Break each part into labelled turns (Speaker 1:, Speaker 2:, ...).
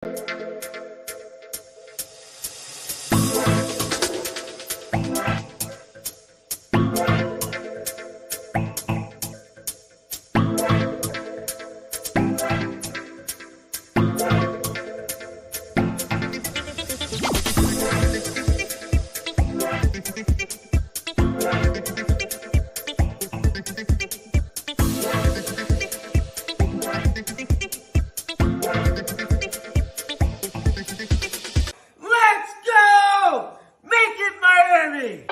Speaker 1: Let's go! Make it Miami!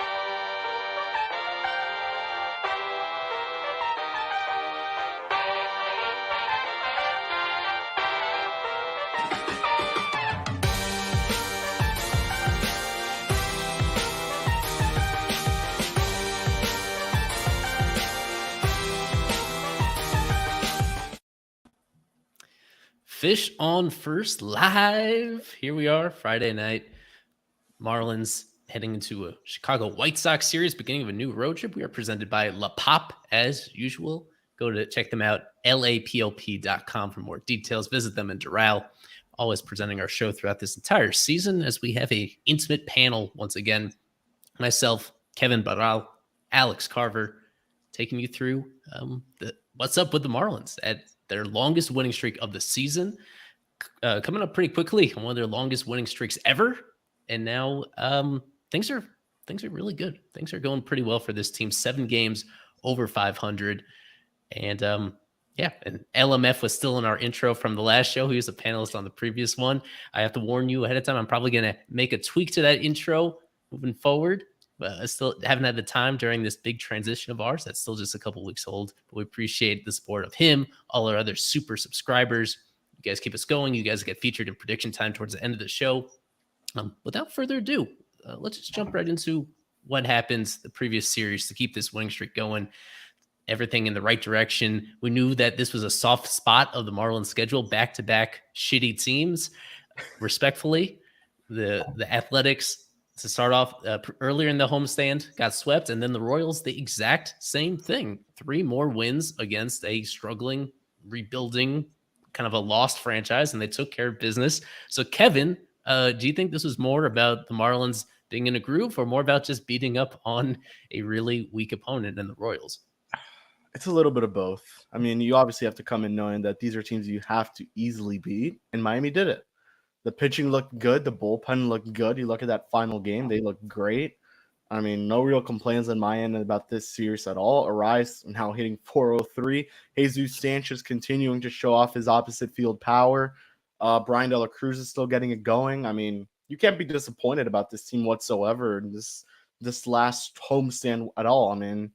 Speaker 2: Fish on First live. Here we are, Friday night. Marlins heading into a Chicago White Sox series, beginning of a new road trip. We are presented by La Pop, as usual. Go to check them out, lapop.com for more details. Visit them in Doral. Always presenting our show throughout this entire season as we have a intimate panel once again. Myself, Kevin Barral, Alex Carver, taking you through what's up with the Marlins at their longest winning streak of the season, coming up pretty quickly on one of their longest winning streaks ever. And now things are really good. Things are going pretty well for this team. 7 games over 500. And and LMF was still in our intro from the last show. He was a panelist on the previous one. I have to warn you ahead of time, I'm probably going to make a tweak to that intro moving forward. But I still haven't had the time during this big transition of ours. That's still just a couple weeks old. But we appreciate the support of him, all our other super subscribers. You guys keep us going. You guys get featured in prediction time towards the end of the show. Without further ado, let's just jump right into what happens the previous series to keep this winning streak going. Everything in the right direction. We knew that this was a soft spot of the Marlins schedule, back-to-back shitty teams. Respectfully, the Athletics, to start off earlier in the homestand, got swept, and then the Royals, the exact same thing. 3 more wins against a struggling, rebuilding, kind of a lost franchise, and they took care of business. So, Kevin, do you think this was more about the Marlins being in a groove or more about just beating up on a really weak opponent in the Royals?
Speaker 3: It's a little bit of both. I mean, you obviously have to come in knowing that these are teams you have to easily beat, and Miami did it. The pitching looked good. The bullpen looked good. You look at that final game, they looked great. I mean, no real complaints on my end about this series at all. Arise now hitting 403. Jesus Sanchez continuing to show off his opposite field power. Brian De La Cruz is still getting it going. I mean, you can't be disappointed about this team whatsoever in this last homestand at all. I mean,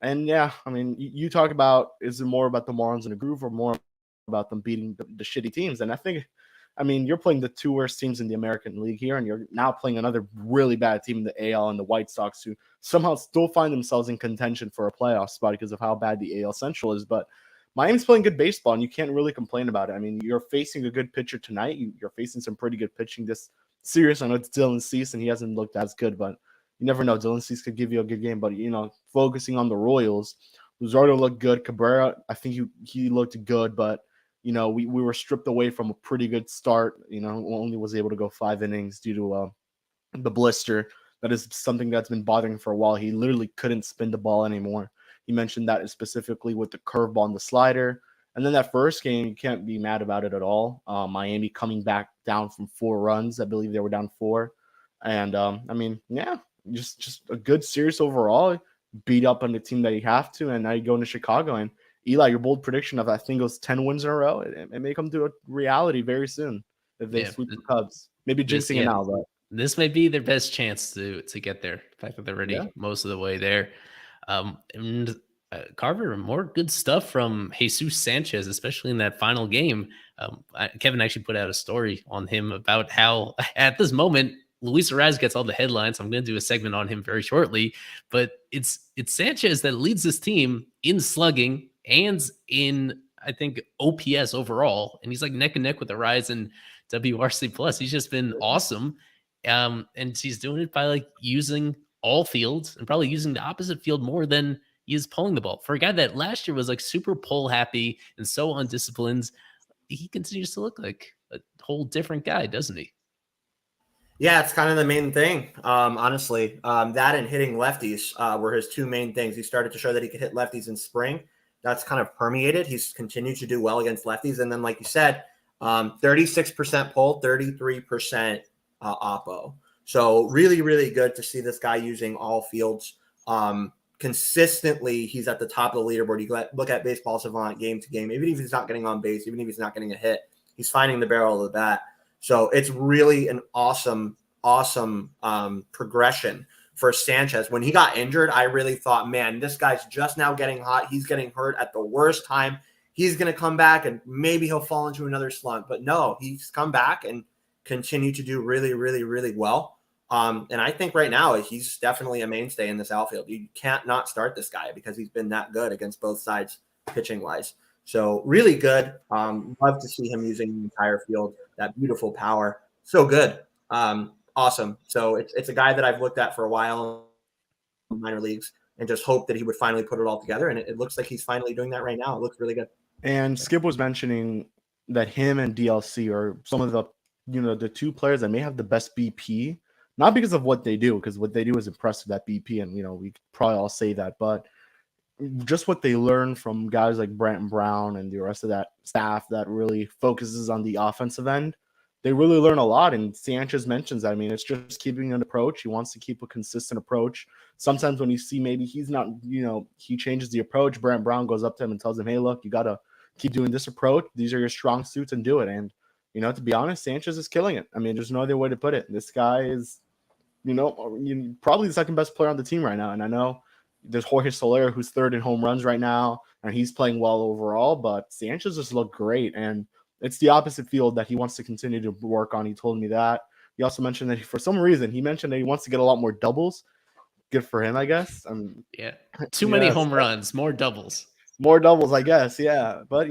Speaker 3: and yeah, I mean, you talk about, is it more about the Marlins in a groove or more about them beating the shitty teams? And I mean, you're playing the 2 worst teams in the American League here, and you're now playing another really bad team in the AL and the White Sox, who somehow still find themselves in contention for a playoff spot because of how bad the AL Central is. But Miami's playing good baseball, and you can't really complain about it. I mean, you're facing a good pitcher tonight. You're facing some pretty good pitching this series. I know it's Dylan Cease, and he hasn't looked as good, but you never know. Dylan Cease could give you a good game. But, focusing on the Royals, Luzardo looked good. Cabrera, I think he looked good, but we were stripped away from a pretty good start. Only was able to go 5 innings due to the blister. That is something that's been bothering him for a while. He literally couldn't spin the ball anymore. He mentioned that specifically with the curveball and the slider. And then that first game, you can't be mad about it at all. Miami coming back down from 4 runs. I believe they were down 4. And, just a good series overall. Beat up on the team that you have to, and now you go into Chicago. And Eli, your bold prediction of, I think it was 10 wins in a row, it may come to a reality very soon if they sweep the Cubs. Maybe jinxing it now, but
Speaker 2: this may be their best chance to get there. The fact that they're already most of the way there. Carver, more good stuff from Jesus Sanchez, especially in that final game. Kevin actually put out a story on him about how at this moment Luis Arraez gets all the headlines. I'm going to do a segment on him very shortly, but it's Sanchez that leads this team in slugging and in, I think, OPS overall. And he's like neck and neck with Arraez and WRC plus. He's just been awesome. And he's doing it by like using all fields and probably using the opposite field more than he is pulling the ball. For a guy that last year was like super pull happy and so undisciplined, he continues to look like a whole different guy, doesn't he?
Speaker 4: Yeah, it's kind of the main thing, honestly. That and hitting lefties were his two main things. He started to show that he could hit lefties in spring. That's kind of permeated. He's continued to do well against lefties. And then, like you said, 36% pull, 33% oppo. So really, really good to see this guy using all fields. Consistently, he's at the top of the leaderboard. You look at Baseball Savant game to game, even if he's not getting on base, even if he's not getting a hit, he's finding the barrel of the bat. So it's really an awesome progression for Sanchez. When he got injured, I really thought, man, this guy's just now getting hot. He's getting hurt at the worst time. He's going to come back and maybe he'll fall into another slump. But no, he's come back and continued to do really, really, really well. And I think right now he's definitely a mainstay in this outfield. You can't not start this guy because he's been that good against both sides pitching-wise. So really good. Love to see him using the entire field, that beautiful power. So good. Awesome. So it's a guy that I've looked at for a while in minor leagues and just hope that he would finally put it all together. And it looks like he's finally doing that right now. It looks really good.
Speaker 3: And Skip was mentioning that him and DLC are some of the, the two players that may have the best BP, not because of what they do, because what they do is impressive, that BP. And, we could probably all say that, but just what they learn from guys like Brant Brown and the rest of that staff that really focuses on the offensive end. They really learn a lot. And Sanchez mentions, it's just keeping an approach. He wants to keep a consistent approach. Sometimes when you see maybe he's not, he changes the approach. Brant Brown goes up to him and tells him, hey, look, you got to keep doing this approach. These are your strong suits and do it. And, to be honest, Sanchez is killing it. There's no other way to put it. This guy is, probably the second best player on the team right now. And I know there's Jorge Soler, who's third in home runs right now, and he's playing well overall, but Sanchez just looked great. And it's the opposite field that he wants to continue to work on. He told me that. He also mentioned that for some reason, he mentioned that he wants to get a lot more doubles. Good for him, I guess.
Speaker 2: Yeah. Too many home runs, more doubles.
Speaker 3: More doubles, I guess. Yeah. But,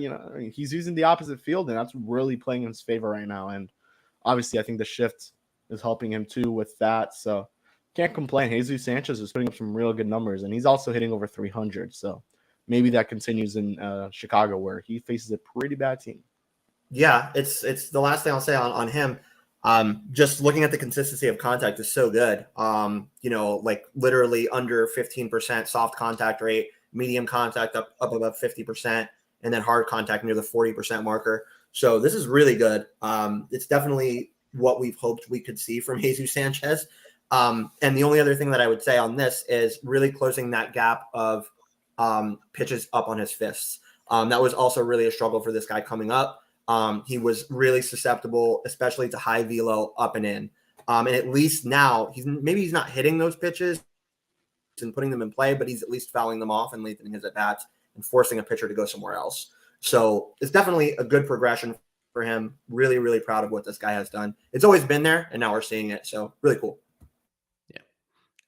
Speaker 3: he's using the opposite field, and that's really playing in his favor right now. And obviously, I think the shift is helping him too with that. So can't complain. Jesus Sanchez is putting up some real good numbers, and he's also hitting over 300. So maybe that continues in Chicago, where he faces a pretty bad team.
Speaker 4: Yeah, it's the last thing I'll say on him. Just looking at the consistency of contact is so good. Like literally under 15% soft contact rate, medium contact up above 50%, and then hard contact near the 40% marker. So this is really good. It's definitely what we've hoped we could see from Jesus Sanchez. And the only other thing that I would say on this is really closing that gap of pitches up on his fists. That was also really a struggle for this guy coming up. He was really susceptible, especially to high velo up and in. And at least now he's not hitting those pitches and putting them in play, but he's at least fouling them off and lengthening his at bats and forcing a pitcher to go somewhere else. So it's definitely a good progression for him. Really, really proud of what this guy has done. It's always been there, and now we're seeing it. So really cool.
Speaker 2: Yeah.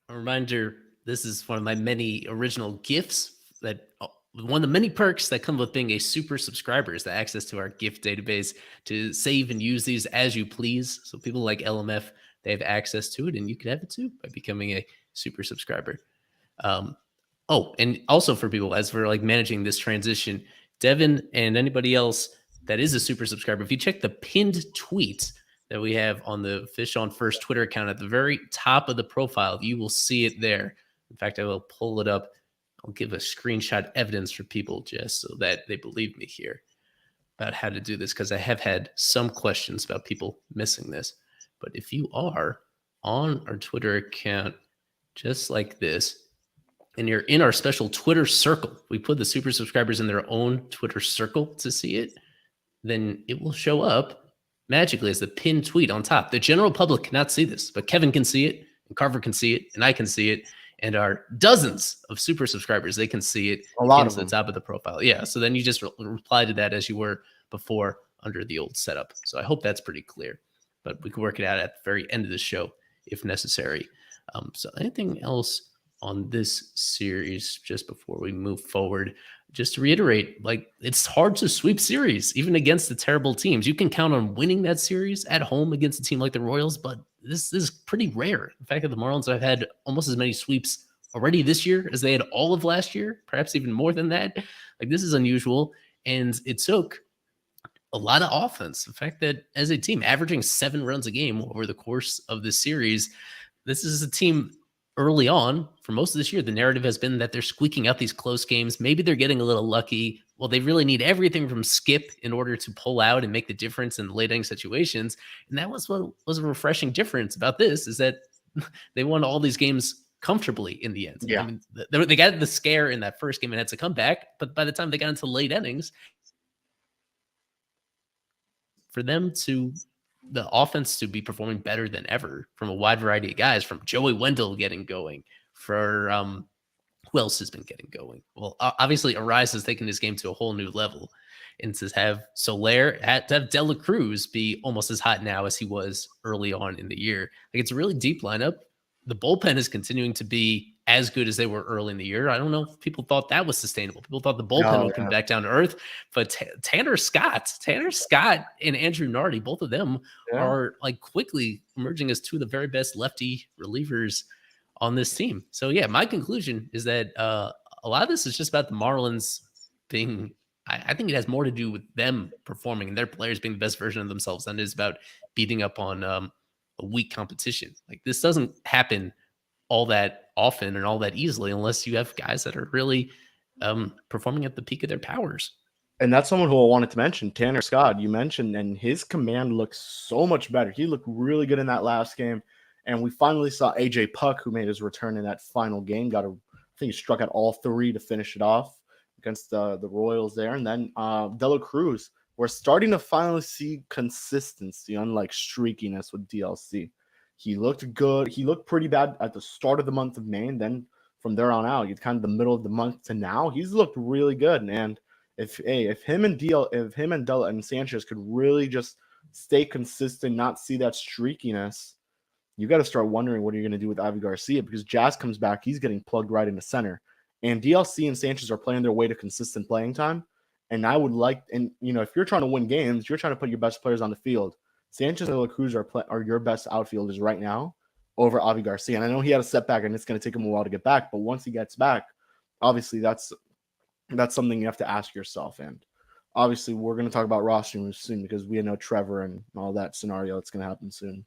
Speaker 2: A reminder, this is one of my many original gifts that one of the many perks that come with being a super subscriber is the access to our gift database to save and use these as you please. So people like LMF, they have access to it, and you can have it too by becoming a super subscriber. And also for people, as we're like managing this transition, Devin and anybody else that is a super subscriber, if you check the pinned tweet that we have on the Fish on First Twitter account at the very top of the profile, you will see it there. In fact, I will pull it up. I'll give a screenshot evidence for people just so that they believe me here about how to do this, because I have had some questions about people missing this. But if you are on our Twitter account just like this, and you're in our special Twitter circle, we put the super subscribers in their own Twitter circle to see it, then it will show up magically as the pinned tweet on top. The general public cannot see this, but Kevin can see it, and Carver can see it, and I can see it. And our dozens of super subscribers, they can see it
Speaker 3: a lot
Speaker 2: at
Speaker 3: of
Speaker 2: the
Speaker 3: them.
Speaker 2: top of the profile. Yeah. So then you just reply to that as you were before under the old setup. So I hope that's pretty clear, but we can work it out at the very end of the show if necessary. So anything else on this series just before we move forward? Just to reiterate, like, it's hard to sweep series, even against the terrible teams. You can count on winning that series at home against a team like the Royals, but this is pretty rare. The fact that the Marlins have had almost as many sweeps already this year as they had all of last year, perhaps even more than that. Like, this is unusual. And it took a lot of offense. The fact that as a team averaging 7 runs a game over the course of this series, this is a team early on for most of this year. The narrative has been that they're squeaking out these close games. Maybe they're getting a little lucky. Well, they really need everything from Skip in order to pull out and make the difference in late inning situations. And that was what was a refreshing difference about this, is that they won all these games comfortably in the end.
Speaker 3: Yeah.
Speaker 2: I mean, they got the scare in that first game and had to come back. But by the time they got into late innings, for them to the offense to be performing better than ever from a wide variety of guys, from Joey Wendell getting going, for who else has been getting going? Well, obviously Arise has taken his game to a whole new level, and to have Soler, to have De La Cruz be almost as hot now as he was early on in the year. Like, it's a really deep lineup. The bullpen is continuing to be as good as they were early in the year. I don't know if people thought that was sustainable. People thought the bullpen would come back down to earth, but Tanner Scott and Andrew Nardi, both of them are like quickly emerging as two of the very best lefty relievers on this team. So yeah, my conclusion is that a lot of this is just about the Marlins being, I think it has more to do with them performing and their players being the best version of themselves than it is about beating up on a weak competition. Like, this doesn't happen all that often and all that easily unless you have guys that are really performing at the peak of their powers.
Speaker 3: And that's someone who I wanted to mention, Tanner Scott, you mentioned, and his command looks so much better. He looked really good in that last game. And we finally saw AJ Puck, who made his return in that final game. I think he struck out all 3 to finish it off against the Royals there. And then De La Cruz, we're starting to finally see consistency, unlike streakiness with DLC. He looked good. He looked pretty bad at the start of the month of May, and then from there on out, it's kind of the middle of the month to now, he's looked really good. And if him and Della and Sanchez could really just stay consistent, not see that streakiness, you got to start wondering what you're going to do with Avi Garcia, because Jazz comes back, he's getting plugged right into center, and DLC and Sanchez are playing their way to consistent playing time. And I would like, and if you're trying to win games, you're trying to put your best players on the field. Sanchez and De La Cruz are your best outfielders right now over Avi Garcia. And I know he had a setback and it's going to take him a while to get back, but once he gets back, obviously that's something you have to ask yourself. And obviously we're going to talk about roster moves soon, because we know Trevor and all that scenario. It's going to happen soon.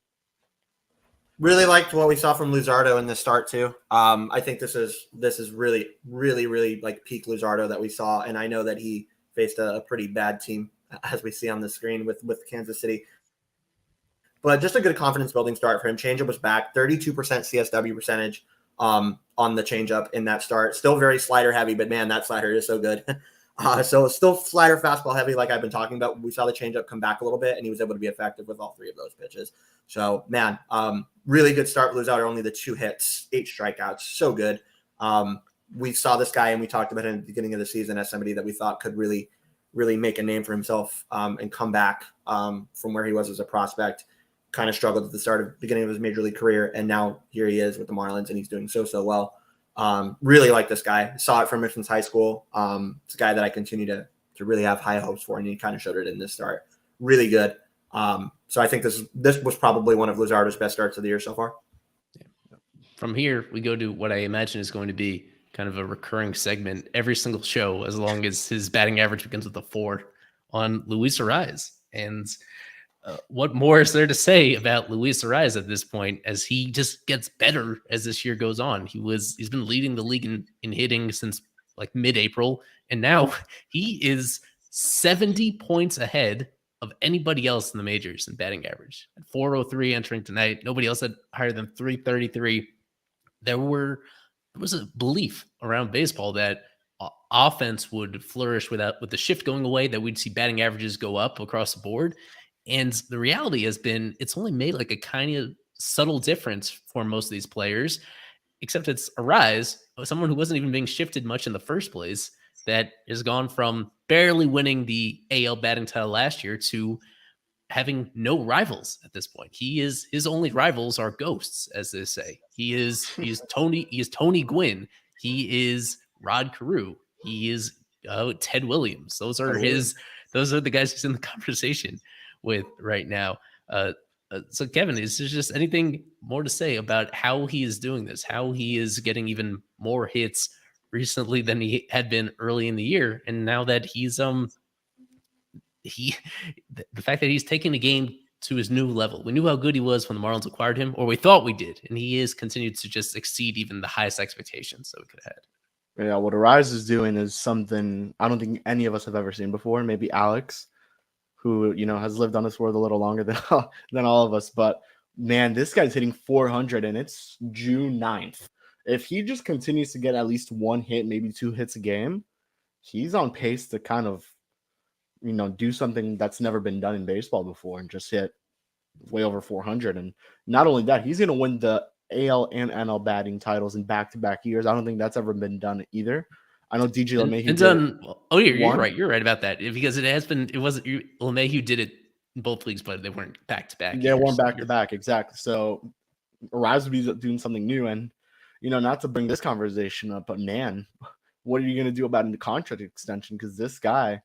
Speaker 4: Really liked what we saw from Luzardo in this start too. I think this is really, really, really like peak Luzardo that we saw. And I know that he faced a pretty bad team, as we see on the screen with Kansas City. But just a good confidence-building start for him. Changeup was back, 32% CSW percentage on the changeup in that start. Still very slider-heavy, but, man, that slider is so good. So still slider, fastball-heavy like I've been talking about. We saw the changeup come back a little bit, and he was able to be effective with all 3 of those pitches. So, man, really good start. Luzardo, only the 2 hits, 8 strikeouts. So good. We saw this guy, and we talked about him at the beginning of the season as somebody that we thought could really, really make a name for himself and come back from where he was as a prospect. Kind of struggled at the beginning of his major league career, and now here he is with the Marlins, and he's doing so well. Really like this guy. Saw it from him since high school. It's a guy that I continue to really have high hopes for, and he kind of showed it in this start. Really good. So I think this was probably one of Luzardo's best starts of the year so far.
Speaker 2: From here, we go to what I imagine is going to be kind of a recurring segment every single show, as long as his batting average begins with a 4, on Luis Arraez. And what more is there to say about Luis Arraez at this point, as he just gets better as this year goes on? He's been leading the league in hitting since like mid-April, and now he is 70 points ahead of anybody else in the majors in batting average. At 403 entering tonight, nobody else had higher than 333. There was a belief around baseball that offense would flourish with the shift going away, that we'd see batting averages go up across the board. And the reality has been, it's only made like a kind of subtle difference for most of these players, except it's Arraez, someone who wasn't even being shifted much in the first place, that has gone from barely winning the AL batting title last year to having no rivals at this point. His only rivals are ghosts, as they say. He is Tony Gwynn. He is Rod Carew. He is Ted Williams. Those are the guys he's in the conversation with right now. So Kevin, is there just anything more to say about how he is doing this, how he is getting even more hits recently than he had been early in the year, and now that he's the fact that he's taking the game to his new level. We knew how good he was when the Marlins acquired him, or we thought we did, and he is continued to just exceed even the highest expectations that we could have had.
Speaker 3: Yeah, what Arise is doing is something I don't think any of us have ever seen before. Maybe Alex, who has lived on this world a little longer than all of us. But man, this guy's hitting 400, and it's June 9th. If he just continues to get at least one hit, maybe 2 hits a game, he's on pace to kind of do something that's never been done in baseball before and just hit way over 400. And not only that, he's going to win the AL and NL batting titles in back-to-back years. I don't think that's ever been done either. I know DJ LeMahieu
Speaker 2: done. Oh, you're right. You're right about that because it wasn't LeMahieu did it in both leagues, but they weren't back-to-back.
Speaker 3: Yeah, weren't back-to-back, exactly. So Arise would be doing something new. And not to bring this conversation up, but man, what are you going to do about the contract extension? Because this guy,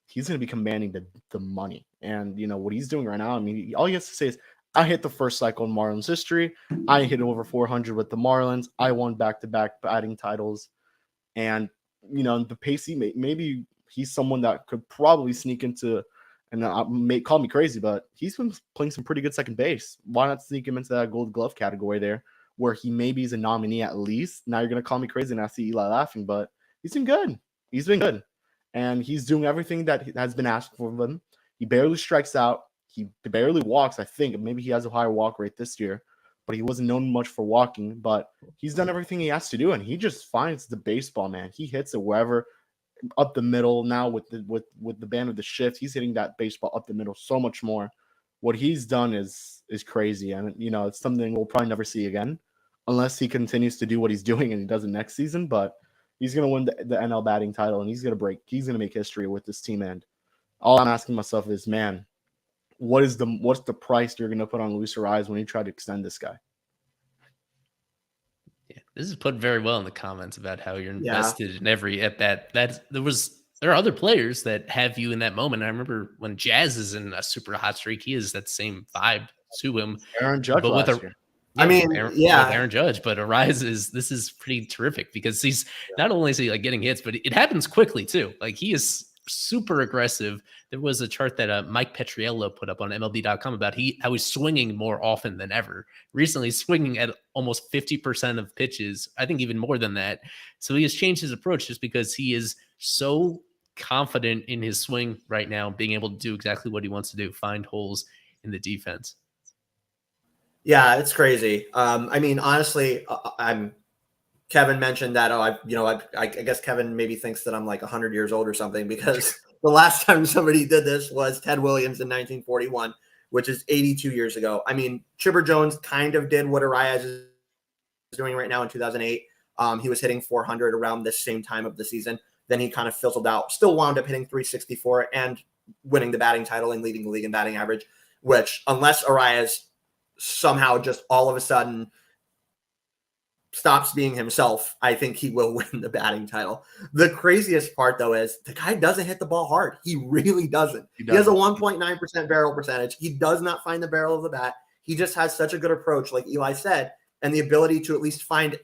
Speaker 3: he's going to be commanding the money. And, what he's doing right now, I mean, all he has to say is, I hit the first cycle in Marlins history. I hit over 400 with the Marlins. I won back-to-back batting titles. And, the pace maybe he's someone that could probably sneak into, and call me crazy, but he's been playing some pretty good second base. Why not sneak him into that Gold Glove category there, where he maybe is a nominee at least? Now you're going to call me crazy and I see Eli laughing, but he's been good. He's been good. And he's doing everything that has been asked for him. He barely strikes out. He barely walks, I think. Maybe he has a higher walk rate this year, but he wasn't known much for walking. But he's done everything he has to do, and he just finds the baseball, man. He hits it wherever, up the middle. Now with the band of the shift, he's hitting that baseball up the middle so much more. What he's done is crazy, and it's something we'll probably never see again unless he continues to do what he's doing and he does it next season. But he's going to win the NL batting title, and he's going to make history with this team. And all I'm asking myself is, man, what's the price you're going to put on Luis Arraez when you try to extend this guy?
Speaker 2: Yeah, this is put very well in the comments about how you're invested in every at bat. There are other players that have you in that moment. I remember when Jazz is in a super hot streak, he has that same vibe to him.
Speaker 3: Aaron Judge
Speaker 2: but
Speaker 3: last year.
Speaker 2: Aaron Judge, but Arraez this is pretty terrific because he's not only is he like getting hits, but it happens quickly too. Like he is super aggressive. There was a chart that Mike Petriello put up on MLB.com about how he's swinging more often than ever. Recently, swinging at almost 50% of pitches. I think even more than that. So he has changed his approach just because he is so confident in his swing right now, being able to do exactly what he wants to do, find holes in the defense.
Speaker 4: Yeah, it's crazy. I mean, honestly, Kevin mentioned that. I guess Kevin maybe thinks that I'm like 100 years old or something because the last time somebody did this was Ted Williams in 1941, which is 82 years ago. I mean, Chipper Jones kind of did what Arraez is doing right now in 2008. He was hitting 400 around this same time of the season. Then he kind of fizzled out. Still wound up hitting 364 and winning the batting title and leading the league in batting average. Which, unless Arraez somehow just all of a sudden stops being himself, I think he will win the batting title. The craziest part, though, is the guy doesn't hit the ball hard. He really doesn't. He has a 1.9% barrel percentage. He does not find the barrel of the bat. He just has such a good approach, like Eli said, and the ability to at least find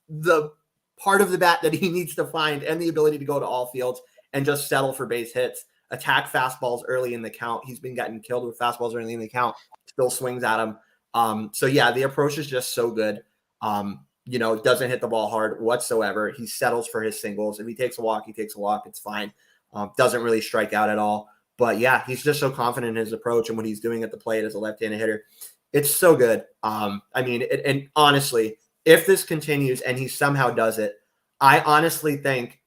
Speaker 4: the part of the bat that he needs to find and the ability to go to all fields and just settle for base hits, attack fastballs early in the count. He's been getting killed with fastballs early in the count, still swings at him. So, yeah, the approach is just so good. Doesn't hit the ball hard whatsoever. He settles for his singles. If he takes a walk, he takes a walk. It's fine. Doesn't really strike out at all. But yeah, he's just so confident in his approach and what he's doing at the plate as a left-handed hitter. It's so good. And honestly, if this continues and he somehow does it, I honestly think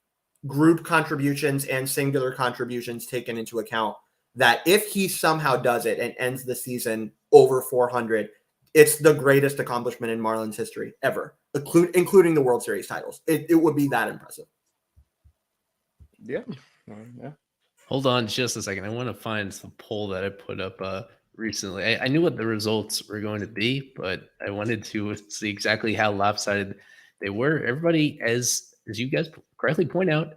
Speaker 4: group contributions and singular contributions taken into account, that if he somehow does it and ends the season over 400, it's the greatest accomplishment in Marlins history ever, including the World Series titles. It would be that impressive.
Speaker 3: Yeah.
Speaker 2: Hold on just a second. I want to find some poll that I put up recently. I knew what the results were going to be, but I wanted to see exactly how lopsided they were. Everybody, as you guys correctly point out,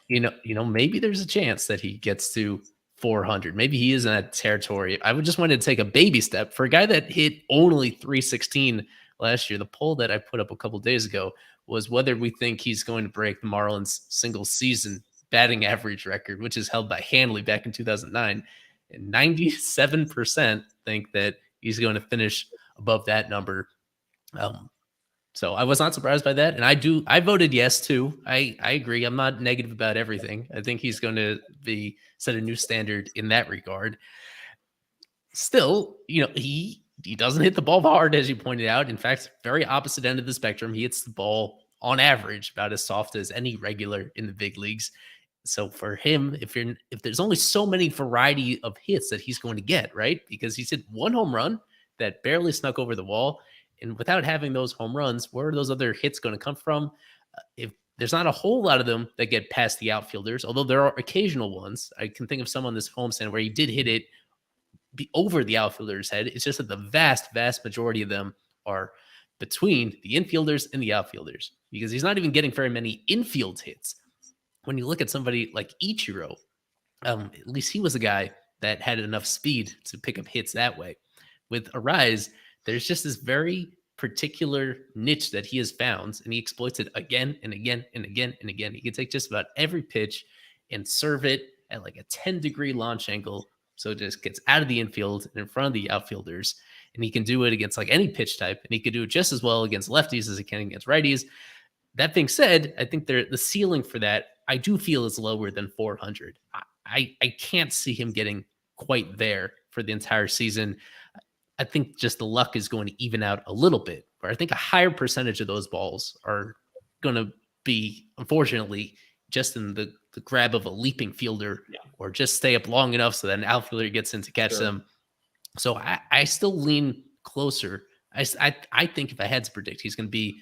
Speaker 2: maybe there's a chance that he gets to 400. Maybe he is in that territory. I would just want to take a baby step for a guy that hit only 316 last year. The poll that I put up a couple days ago was whether we think he's going to break the Marlins single season batting average record, which is held by Hanley back in 2009. And 97% think that he's going to finish above that number. So I was not surprised by that. And I voted yes too. I agree. I'm not negative about everything. I think he's going to set a new standard in that regard. Still, he doesn't hit the ball hard, as you pointed out. In fact, very opposite end of the spectrum. He hits the ball on average about as soft as any regular in the big leagues. So for him, if there's only so many variety of hits that he's going to get, right? Because he's hit one home run that barely snuck over the wall. And without having those home runs, where are those other hits going to come from? If there's not a whole lot of them that get past the outfielders, although there are occasional ones. I can think of some on this homestand where he did hit it over the outfielder's head. It's just that the vast, vast majority of them are between the infielders and the outfielders, because he's not even getting very many infield hits. When you look at somebody like Ichiro, at least he was a guy that had enough speed to pick up hits that way. With Arise, there's just this very particular niche that he has found, and he exploits it again and again and again and again. He can take just about every pitch and serve it at like a 10-degree launch angle, so it just gets out of the infield and in front of the outfielders. And he can do it against like any pitch type, and he can do it just as well against lefties as he can against righties. That being said, I think the ceiling for that, I do feel, is lower than 400. I can't see him getting quite there for the entire season. I think just the luck is going to even out a little bit, where I think a higher percentage of those balls are going to be, unfortunately, just in the grab of a leaping fielder, or just stay up long enough so that an outfielder gets in to catch them. So I still lean closer. I think if I had to predict, he's going to be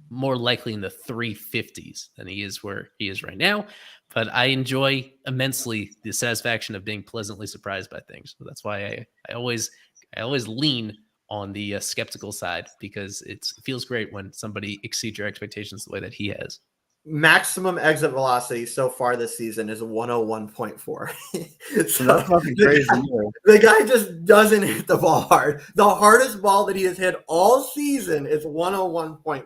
Speaker 2: more likely in the 350s than he is where he is right now. But I enjoy immensely the satisfaction of being pleasantly surprised by things. So that's why I always lean on the skeptical side, because it feels great when somebody exceeds your expectations the way that he has.
Speaker 4: Maximum exit velocity so far this season is 101.4. So
Speaker 3: that's fucking crazy.
Speaker 4: The guy just doesn't hit the ball hard. The hardest ball that he has hit all season is 101.4.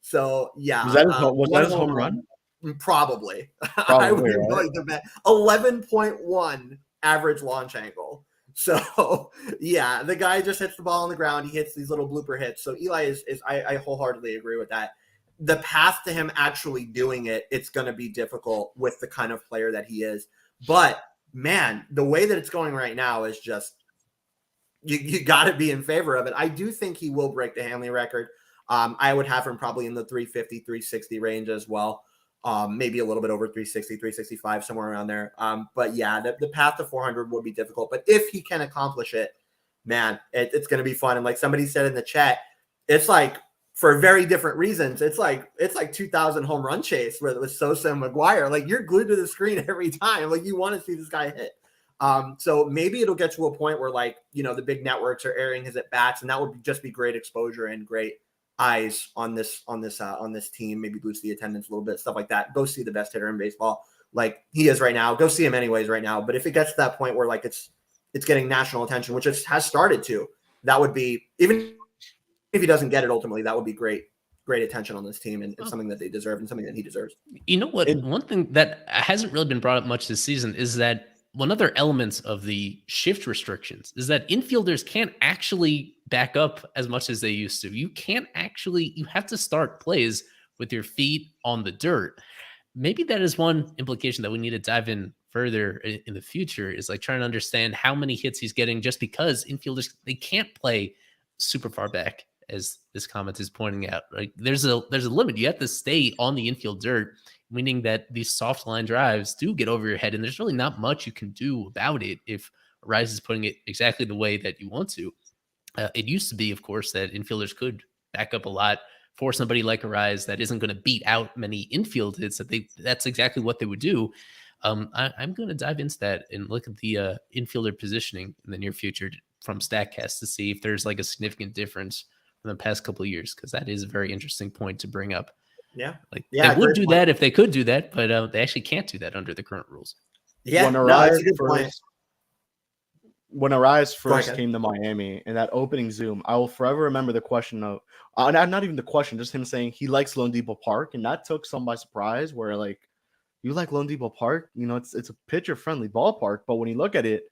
Speaker 4: So yeah,
Speaker 3: was that his home run?
Speaker 4: Probably. I would be willing to bet 11.1 average launch angle. So yeah, the guy just hits the ball on the ground. He hits these little blooper hits. So Eli is I wholeheartedly agree with that. The path to him actually doing it, it's going to be difficult with the kind of player that he is. But man, the way that it's going right now is just, you got to be in favor of it. I do think he will break the Hanley record. I would have him probably in the 350, 360 range as well. Maybe a little bit over 360, 365, somewhere around there. But yeah, the path to 400 would be difficult. But if he can accomplish it, man, it's going to be fun. And like somebody said in the chat, it's like, for very different reasons, it's like 2000 home run chase with Sosa and McGuire. Like, you're glued to the screen every time. Like, you want to see this guy hit. So maybe it'll get to a point where, like, the big networks are airing his at bats, and that would just be great exposure and great eyes on this team. Maybe boost the attendance a little bit, stuff like that. Go see the best hitter in baseball, like he is right now. Go see him anyways right now. But if it gets to that point where like it's getting national attention, which it has started to, that would be, even if he doesn't get it ultimately, that would be great attention on this team, and it's something that they deserve and something that he deserves.
Speaker 2: You know what? One thing that hasn't really been brought up much this season is that one other element of the shift restrictions is that infielders can't actually back up as much as they used to. You have to start plays with your feet on the dirt. Maybe that is one implication that we need to dive in further in the future, is like trying to understand how many hits he's getting, just because infielders, they can't play super far back, as this comment is pointing out. Like there's a limit. You have to stay on the infield dirt, meaning that these soft line drives do get over your head, and there's really not much you can do about it if Rise is putting it exactly the way that you want to. It used to be, of course, that infielders could back up a lot for somebody like Arise that isn't going to beat out many infield hits. That's exactly what they would do. I'm going to dive into that and look at the infielder positioning in the near future from StatCast to see if there's like a significant difference from the past couple of years, because that is a very interesting point to bring up.
Speaker 4: Yeah,
Speaker 2: they would do that if they could do that, but they actually can't do that under the current rules.
Speaker 4: Yeah,
Speaker 3: when Arise first came to Miami in that opening Zoom, I will forever remember the question of, not even the question, just him saying he likes Lone Depot Park, and that took some by surprise. Where like, you like Lone Depot Park, it's a pitcher friendly ballpark, but when you look at it,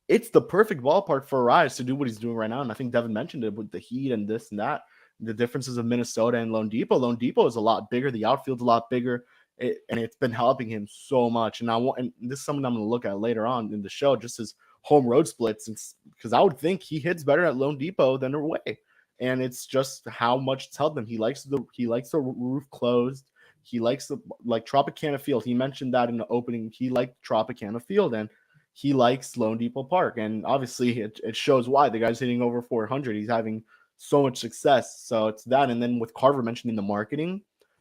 Speaker 3: it's the perfect ballpark for Arise to do what he's doing right now. And I think Devin mentioned it with the heat and this and that. The differences of Minnesota and Lone Depot. Lone Depot is a lot bigger. The outfield's a lot bigger, and it's been helping him so much. And this is something I'm going to look at later on in the show, just his home road splits, because I would think he hits better at Lone Depot than away. And it's just how much it's helped him. He likes the roof closed. He likes like Tropicana Field. He mentioned that in the opening. He liked Tropicana Field, and he likes Lone Depot Park. And obviously, it shows why. The guy's hitting over 400. He's having so much success. So it's that. And then with Carver mentioning the marketing,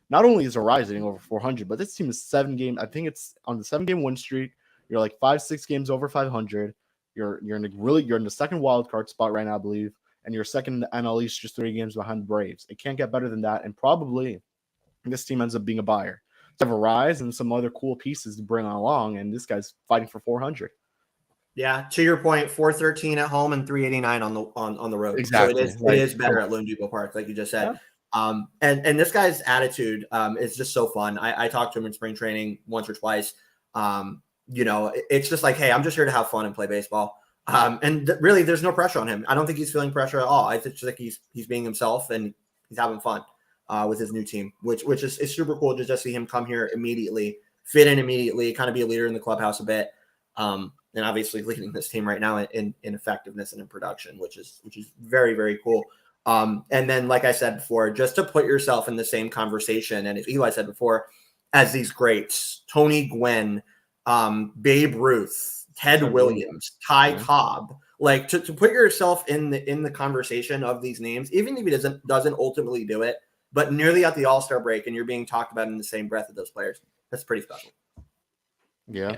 Speaker 3: not only is Arise hitting over 400, but this team is 7 game. I think it's on the 7-game win streak. You're like 5-6 games over 500. You're in the second wild card spot right now, I believe. And you're second in the NL East, just 3 games behind the Braves. It can't get better than that. And probably this team ends up being a buyer. To have Arise and some other cool pieces to bring along. And this guy's fighting for 400.
Speaker 4: Yeah, to your point, 413 at home and 389 on the road.
Speaker 3: Exactly.
Speaker 4: So it is better at Lone Depot Park, like you just said. Yeah. And this guy's attitude is just so fun. I talked to him in spring training once or twice. It's just like, hey, I'm just here to have fun and play baseball. Really, there's no pressure on him. I don't think he's feeling pressure at all. I think just like he's being himself and he's having fun with his new team, which is super cool to just see him come here immediately, fit in immediately, kind of be a leader in the clubhouse a bit. And obviously leading this team right now in effectiveness and in production, which is very, very cool. And then, like I said before, just to put yourself in the same conversation, and as Eli said before, as these greats, Tony Gwynn, Babe Ruth, Ted Williams, Ty Cobb, like to put yourself in the conversation of these names, even if he doesn't ultimately do it, but nearly at the All-Star break, and you're being talked about in the same breath of those players, that's pretty special.
Speaker 3: Yeah.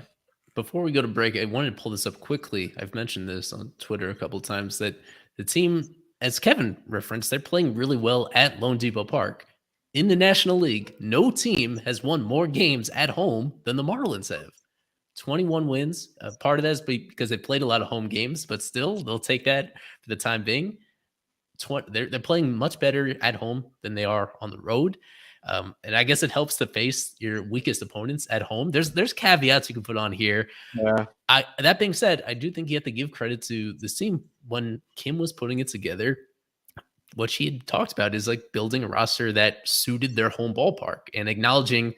Speaker 2: Before we go to break, I wanted to pull this up quickly. I've mentioned this on Twitter a couple of times that the team, as Kevin referenced, they're playing really well at Lone Depot Park. In the National League, no team has won more games at home than the Marlins have. 21 wins. Part of that is because they played a lot of home games, but still, they'll take that for the time being. They're playing much better at home than they are on the road. And I guess it helps to face your weakest opponents at home. There's caveats you can put on here.
Speaker 3: Yeah.
Speaker 2: That being said, I do think you have to give credit to this team. When Kim was putting it together, what she had talked about is like building a roster that suited their home ballpark and acknowledging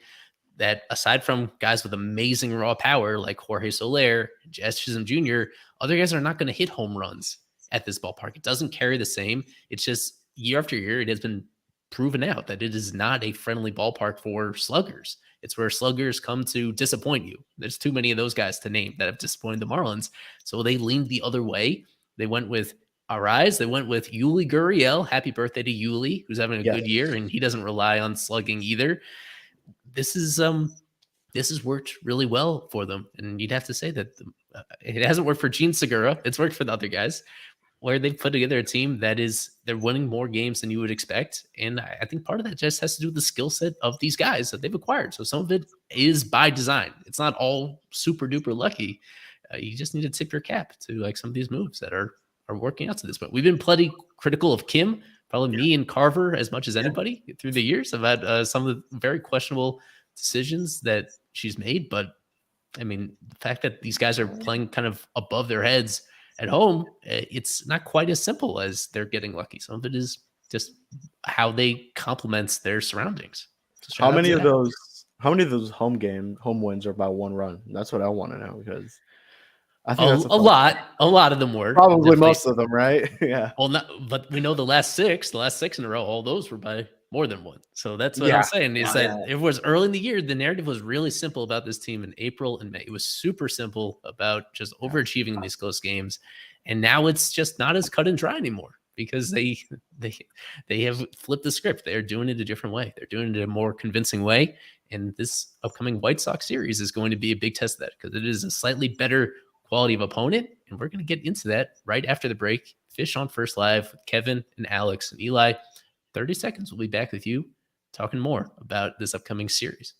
Speaker 2: that aside from guys with amazing raw power like Jorge Soler, Jazz Chisholm Jr., other guys are not going to hit home runs at this ballpark. It doesn't carry the same. It's just year after year, it has been proven out that it is not a friendly ballpark for sluggers. It's where sluggers come to disappoint you. There's too many of those guys to name that have disappointed the Marlins. So they leaned the other way. They went with Arise. They went with Yuli Gurriel. Happy birthday to Yuli, who's having a good year, and he doesn't rely on slugging either. This has worked really well for them. And you'd have to say that it hasn't worked for Gene Segura. It's worked for the other guys, where they've put together a team they're winning more games than you would expect. And I think part of that just has to do with the skill set of these guys that they've acquired. So some of it is by design. It's not all super duper lucky. You just need to tip your cap to like some of these moves that are working out to this point. We've been plenty critical of Kim, probably me and Carver as much as anybody through the years about some of the very questionable decisions that she's made. But I mean, the fact that these guys are playing kind of above their heads at home, it's not quite as simple as they're getting lucky. Some of it is just how they complement their surroundings.
Speaker 3: How many of those home wins are by 1 run? That's what I want to know, because I think that's
Speaker 2: a lot of them were
Speaker 3: probably most of them, right? Yeah.
Speaker 2: Well, but we know the last six in a row, all those were by more than 1. So that's what I'm saying is that it was early in the year. The narrative was really simple about this team in April and May. It was super simple about just overachieving in these close games. And now it's just not as cut and dry anymore because they have flipped the script. They're doing it a different way. They're doing it in a more convincing way. And this upcoming White Sox series is going to be a big test of that because it is a slightly better quality of opponent. And we're going to get into that right after the break. Fish on First Live with Kevin and Alex and Eli. 30 seconds. We'll be back with you talking more about this upcoming series.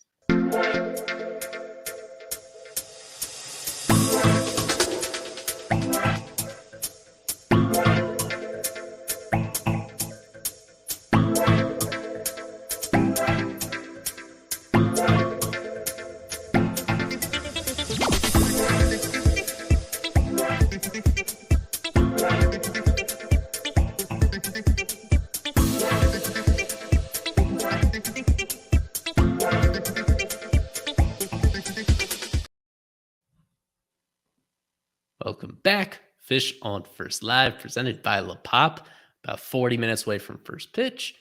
Speaker 2: back. Fish on First Live, presented by La Pop, about 40 minutes away from first pitch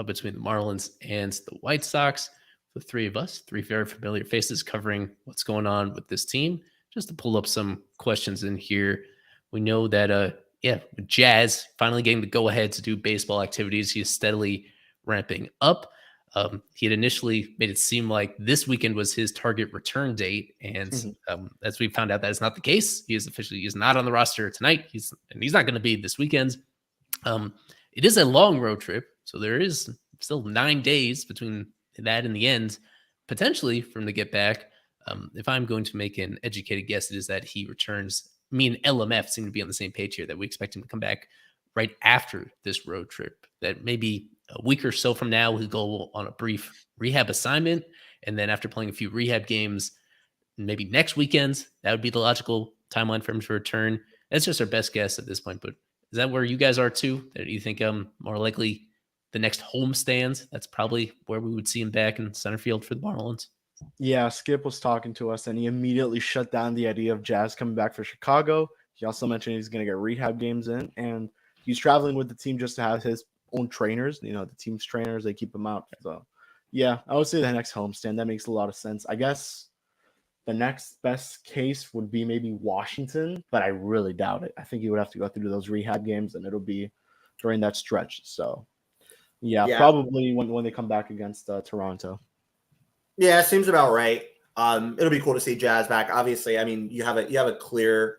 Speaker 2: between the Marlins and the White Sox. The three of us, three very familiar faces covering what's going on with this team. Just to pull up some questions in here. We know that, with Jazz finally getting the go-ahead to do baseball activities, he is steadily ramping up. He had initially made it seem like this weekend was his target return date, and as we found out, that is not the case. He is not on the roster tonight. He's not going to be this weekend. It is a long road trip, so there is still 9 days between that and the end, potentially from the get back. If I'm going to make an educated guess, it is that he returns. Me and LMF seem to be on the same page here, that we expect him to come back right after this road trip. That maybe a week or so from now, he'll go on a brief rehab assignment. And then after playing a few rehab games, maybe next weekend, that would be the logical timeline for him to return. That's just our best guess at this point. But is that where you guys are too? That you think more likely the next home stands? That's probably where we would see him back in center field for the Marlins.
Speaker 3: Yeah, Skip was talking to us, and he immediately shut down the idea of Jazz coming back for Chicago. He also mentioned he's going to get rehab games in, and he's traveling with the team just to have his own trainers. The team's trainers, they keep him out. So, yeah, I would say the next homestand. That makes a lot of sense. I guess the next best case would be maybe Washington, but I really doubt it. I think he would have to go through those rehab games, and it'll be during that stretch. So, yeah. Probably when they come back against Toronto.
Speaker 4: Yeah, seems about right. It'll be cool to see Jazz back. Obviously, I mean, you have a clear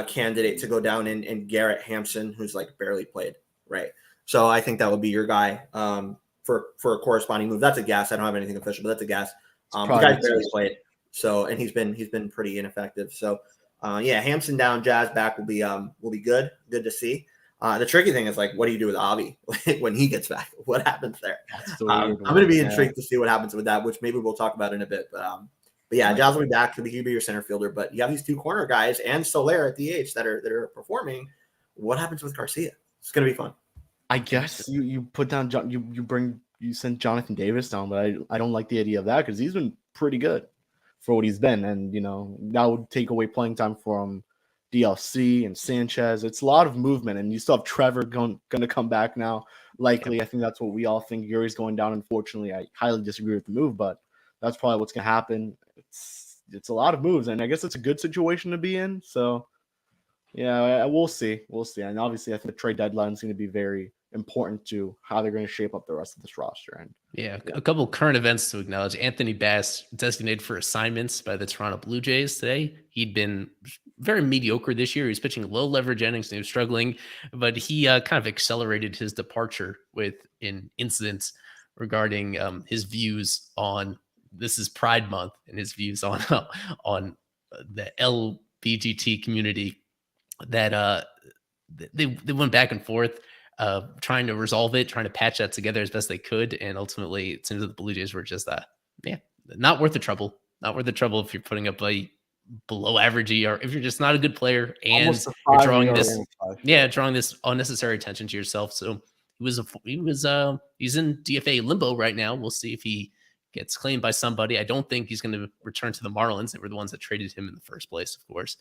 Speaker 4: candidate to go down in Garrett Hampson, who's like barely played, right? So I think that would be your guy for a corresponding move. That's a guess. I don't have anything official, but that's a guess. The guy's barely played, so and he's been pretty ineffective. So Hampson down, Jazz back will be good to see. The tricky thing is, like, what do you do with Avi when he gets back? What happens there? I'm going to be intrigued to see what happens with that, which maybe we'll talk about in a bit. But yeah, Jazz will be back. He'll be your center fielder. But you have these two corner guys and Soler at DH that are performing. What happens with Garcia? It's going to be fun.
Speaker 3: I guess you put down you send Jonathan Davis down, but I don't like the idea of that because he's been pretty good for what he's been, and that would take away playing time from DLC and Sanchez. It's a lot of movement, and you still have Trevor going to come back now. Likely, I think that's what we all think. Yuri's going down. Unfortunately, I highly disagree with the move, but that's probably what's going to happen. It's a lot of moves, and I guess it's a good situation to be in. So, yeah, we'll see. And obviously, I think the trade deadline is going to be very important to how they're going to shape up the rest of this roster. And
Speaker 2: a couple current events to acknowledge. Anthony Bass designated for assignments by the Toronto Blue Jays today. He'd been very mediocre this year. He was pitching low leverage innings and he was struggling, but he kind of accelerated his departure with an incident regarding his views on this is Pride Month and his views on the LBGT community. That they went back and forth, trying to resolve it, trying to patch that together as best they could, and ultimately it seems that the Blue Jays were just not worth the trouble. Not worth the trouble if you're putting up a below average ER, if you're just not a good player and you're drawing this unnecessary attention to yourself. So he's in DFA limbo right now. We'll see if he gets claimed by somebody. I don't think he's going to return to the Marlins. They were the ones that traded him in the first place, of course.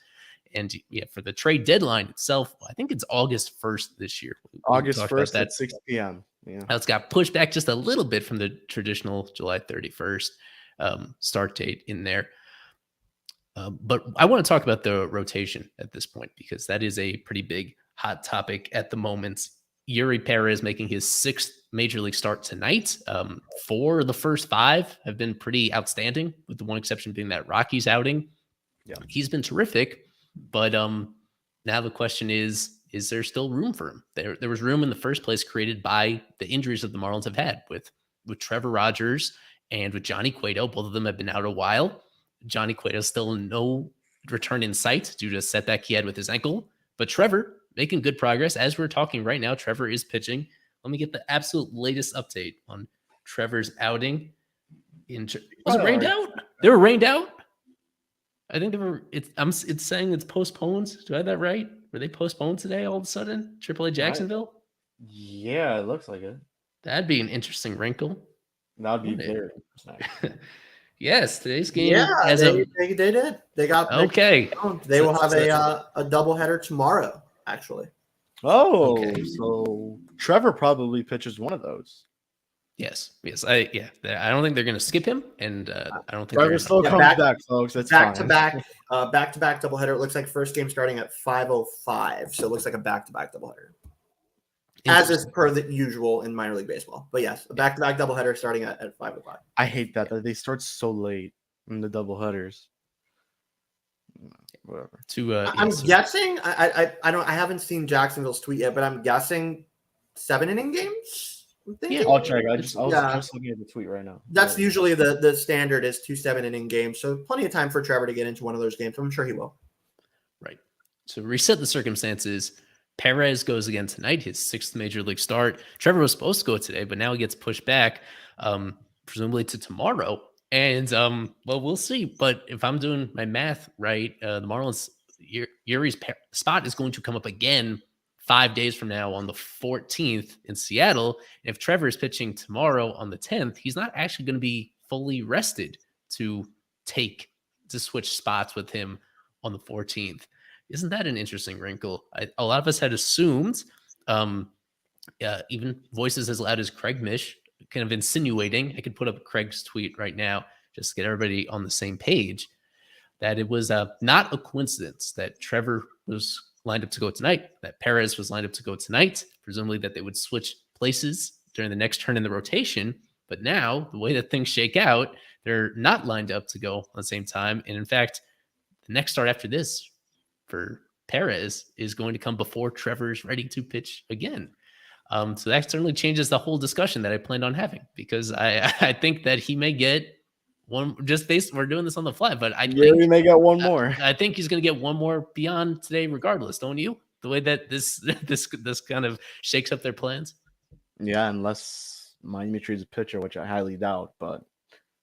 Speaker 2: And for the trade deadline itself, I think it's August 1st this year.
Speaker 3: August 1st at 6 p.m. Yeah,
Speaker 2: it's got pushed back just a little bit from the traditional July 31st start date in there. But I want to talk about the rotation at this point because that is a pretty big hot topic at the moment. Yuri Perez making his 6th major league start tonight. 4 of the first 5 have been pretty outstanding, with the one exception being that Rockies outing. Yeah, he's been terrific, but now the question is there still room for him? There was room in the first place created by the injuries that the Marlins have had with Trevor Rogers and with Johnny Cueto. Both of them have been out a while. Johnny Cueto still no return in sight due to a setback he had with his ankle. But Trevor making good progress. As we're talking right now, Trevor is pitching. Let me get the absolute latest update on Trevor's outing. Was it rained out? They were rained out? I think they were. It's saying it's postponed. Do I have that right? Were they postponed today all of a sudden? AAA Jacksonville?
Speaker 3: Yeah, it looks like it.
Speaker 2: That'd be an interesting wrinkle.
Speaker 3: That'd be very interesting.
Speaker 2: Yes, today's game
Speaker 4: Yeah,
Speaker 2: has
Speaker 4: they did. They got
Speaker 2: okay.
Speaker 4: They will
Speaker 2: So-
Speaker 4: have
Speaker 2: so-
Speaker 4: a doubleheader tomorrow. Actually,
Speaker 3: Oh,
Speaker 2: Okay.
Speaker 3: so Trevor probably pitches one of those.
Speaker 2: Yes. I don't think they're going to skip him, and I don't think
Speaker 3: Trevor
Speaker 2: they're
Speaker 3: still
Speaker 4: Yeah,
Speaker 3: comes back, folks. It's
Speaker 4: back
Speaker 3: fine.
Speaker 4: to back doubleheader. It looks like first game starting at 5:05, so it looks like a back to back doubleheader, as is per the usual in minor league baseball. But yes, a back to back doubleheader starting at 5:05.
Speaker 3: I hate that they start so late in the double headers. Whatever.
Speaker 4: I'm guessing. I haven't seen Jacksonville's tweet yet, but I'm guessing 7-inning games. I'm thinking.
Speaker 3: I'll check. I was
Speaker 4: Yeah.
Speaker 3: just looking at the tweet right now.
Speaker 4: That's usually the standard is 2 7-inning games, so plenty of time for Trevor to get into one of those games. I'm sure he will.
Speaker 2: Right. So reset the circumstances. Perez goes again tonight, his 6th major league start. Trevor was supposed to go today, but now he gets pushed back, presumably to tomorrow. And well, we'll see. But if I'm doing my math right, the Marlins Yuri's spot is going to come up again 5 days from now on the 14th in Seattle. And if Trevor is pitching tomorrow on the 10th, he's not actually going to be fully rested to switch spots with him on the 14th. Isn't that an interesting wrinkle? A lot of us had assumed, even voices as loud as Craig Mish, kind of insinuating, I could put up Craig's tweet right now, just to get everybody on the same page, that it was not a coincidence that Trevor was lined up to go tonight, that Perez was lined up to go tonight, presumably that they would switch places during the next turn in the rotation. But now, the way that things shake out, they're not lined up to go at the same time. And in fact, the next start after this for Perez is going to come before Trevor's ready to pitch again. So that certainly changes the whole discussion that I planned on having, because I think that he may get one, just based, we're doing this on the fly, but I think
Speaker 3: we may get one more.
Speaker 2: I think he's going to get one more beyond today, regardless. Don't you? The way that this kind of shakes up their plans.
Speaker 3: Yeah, unless Miami trades a pitcher, which I highly doubt, but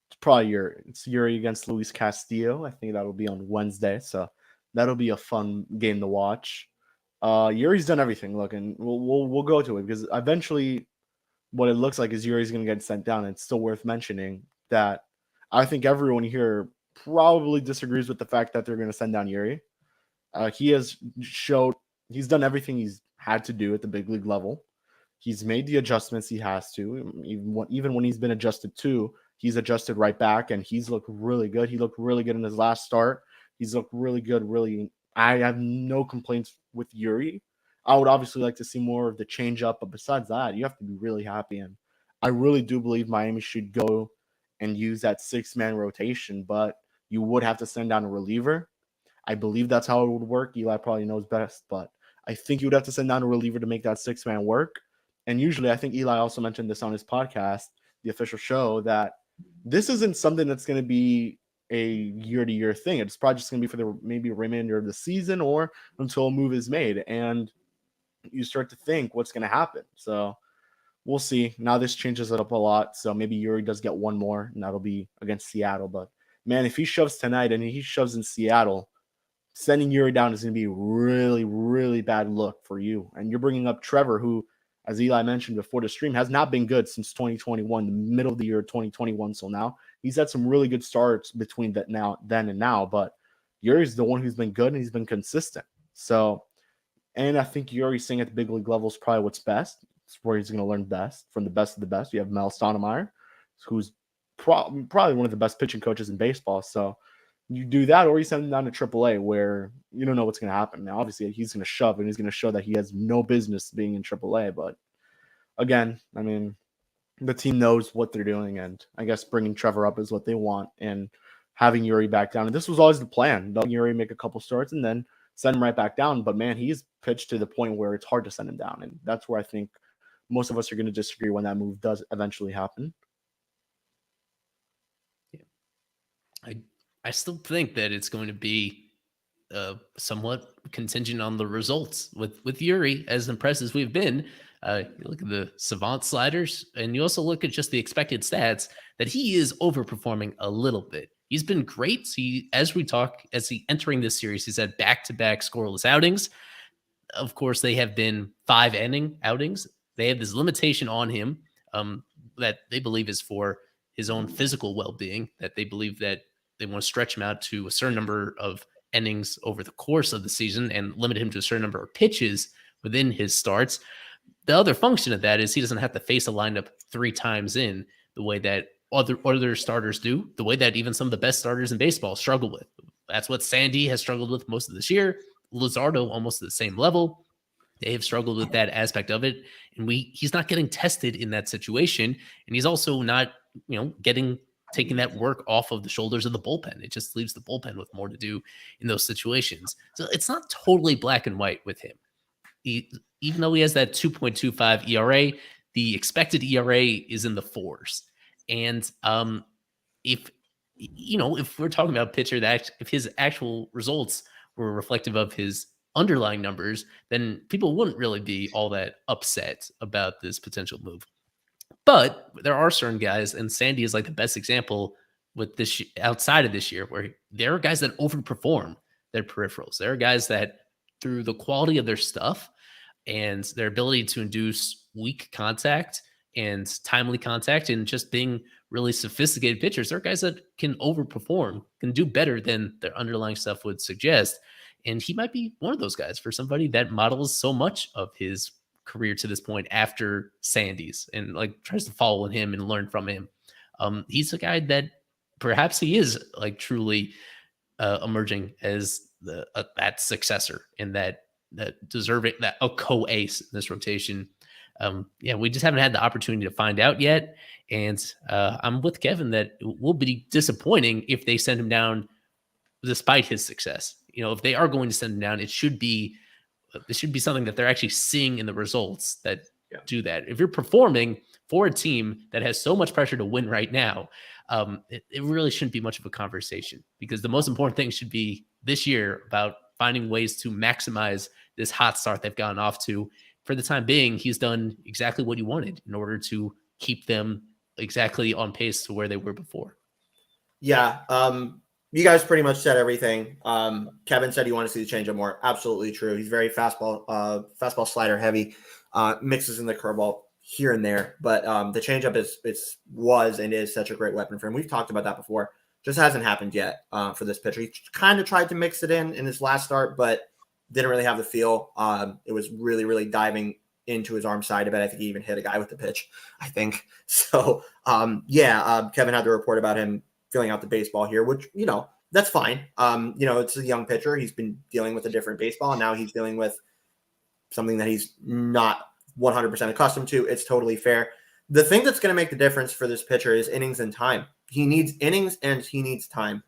Speaker 3: it's probably it's Yuri against Luis Castillo. I think that'll be on Wednesday, so that'll be a fun game to watch. Yuri's done everything. Look, and we'll go to it because eventually, what it looks like is Yuri's going to get sent down. It's still worth mentioning that I think everyone here probably disagrees with the fact that they're going to send down Yuri. He has showed he's done everything he's had to do at the big league level. He's made the adjustments he has to. Even when he's been adjusted to, he's adjusted right back, and he's looked really good. He looked really good in his last start. He's looked really good. Really, I have no complaints with Yuri. I would obviously like to see more of the change up, but besides that, you have to be really happy. And I really do believe Miami should go and use that 6-man rotation, but you would have to send down a reliever. I believe that's how it would work. Eli probably knows best, but I think you would have to send down a reliever to make that 6-man work. And usually, I think Eli also mentioned this on his podcast, the official show, that this isn't something that's going to be a year-to-year thing. It's probably just going to be for the maybe remainder of the season or until a move is made. And you start to think what's going to happen. So we'll see. Now this changes it up a lot. So maybe Yuri does get one more, and that'll be against Seattle. But, man, if he shoves tonight and he shoves in Seattle, sending Yuri down is going to be a really, really bad look for you. And you're bringing up Trevor, who, as Eli mentioned before the stream, has not been good since 2021, the middle of the year 2021. So now he's had some really good starts between then and now. But Yuri's the one who's been good, and he's been consistent. So, and I think Yuri staying at the big league level is probably what's best. It's where he's going to learn best from the best of the best. You have Mel Stoudemire, who's probably one of the best pitching coaches in baseball. So you do that, or you send him down to AAA, where you don't know what's going to happen. Now, obviously, he's going to shove, and he's going to show that he has no business being in AAA. But again, I mean, the team knows what they're doing, and I guess bringing Trevor up is what they want, and having Yuri back down. And this was always the plan. Let Yuri make a couple starts and then send him right back down. But, man, he's pitched to the point where it's hard to send him down, and that's where I think most of us are going to disagree when that move does eventually happen.
Speaker 2: Yeah. I still think that it's going to be somewhat contingent on the results with Yuri, as impressed as we've been. You look at the savant sliders, and you also look at just the expected stats, that he is overperforming a little bit. He's been great. As he entering this series, he's had back-to-back scoreless outings. Of course, they have been 5-inning outings. They have this limitation on him that they believe is for his own physical well-being, that they believe that they want to stretch him out to a certain number of innings over the course of the season and limit him to a certain number of pitches within his starts. The other function of that is he doesn't have to face a lineup 3 times in the way that other starters do, the way that even some of the best starters in baseball struggle with. That's what Sandy has struggled with most of this year. Luzardo almost at the same level. They have struggled with that aspect of it. And he's not getting tested in that situation. And he's also not, taking that work off of the shoulders of the bullpen. It just leaves the bullpen with more to do in those situations. So it's not totally black and white with him. Even though he has that 2.25 ERA, the expected ERA is in the 4s. And if we're talking about a pitcher that if his actual results were reflective of his underlying numbers, then people wouldn't really be all that upset about this potential move. But there are certain guys, and Sandy is like the best example with this outside of this year, where there are guys that overperform their peripherals. There are guys that, through the quality of their stuff and their ability to induce weak contact and timely contact and just being really sophisticated pitchers, there are guys that can overperform, can do better than their underlying stuff would suggest. And he might be one of those guys for somebody that models so much of his career to this point after Sandy's and like tries to follow in him and learn from him. He's a guy that perhaps he is like truly emerging as that successor and that deserving, that a co-ace in this rotation. We just haven't had the opportunity to find out yet. And I'm with Kevin that it will be disappointing if they send him down despite his success. If they are going to send him down, it should be something that they're actually seeing in the results that do that. If you're performing for a team that has so much pressure to win right now, it really shouldn't be much of a conversation, because the most important thing should be this year about finding ways to maximize this hot start they've gotten off to. For the time being, he's done exactly what he wanted in order to keep them exactly on pace to where they were before.
Speaker 4: Yeah. You guys pretty much said everything. Kevin said he wanted to see the changeup more. Absolutely true. He's very fastball slider heavy, mixes in the curveball here and there. But the changeup was and is such a great weapon for him. We've talked about that before. Just hasn't happened yet for this pitcher. He kind of tried to mix it in his last start, but didn't really have the feel. It was really, really diving into his arm side of it. I think he even hit a guy with the pitch, I think. So, Kevin had the report about him filling out the baseball here, which, that's fine. It's a young pitcher. He's been dealing with a different baseball, and now he's dealing with something that he's not 100% accustomed to. It's totally fair. The thing that's going to make the difference for this pitcher is innings and time. He needs innings and he needs time,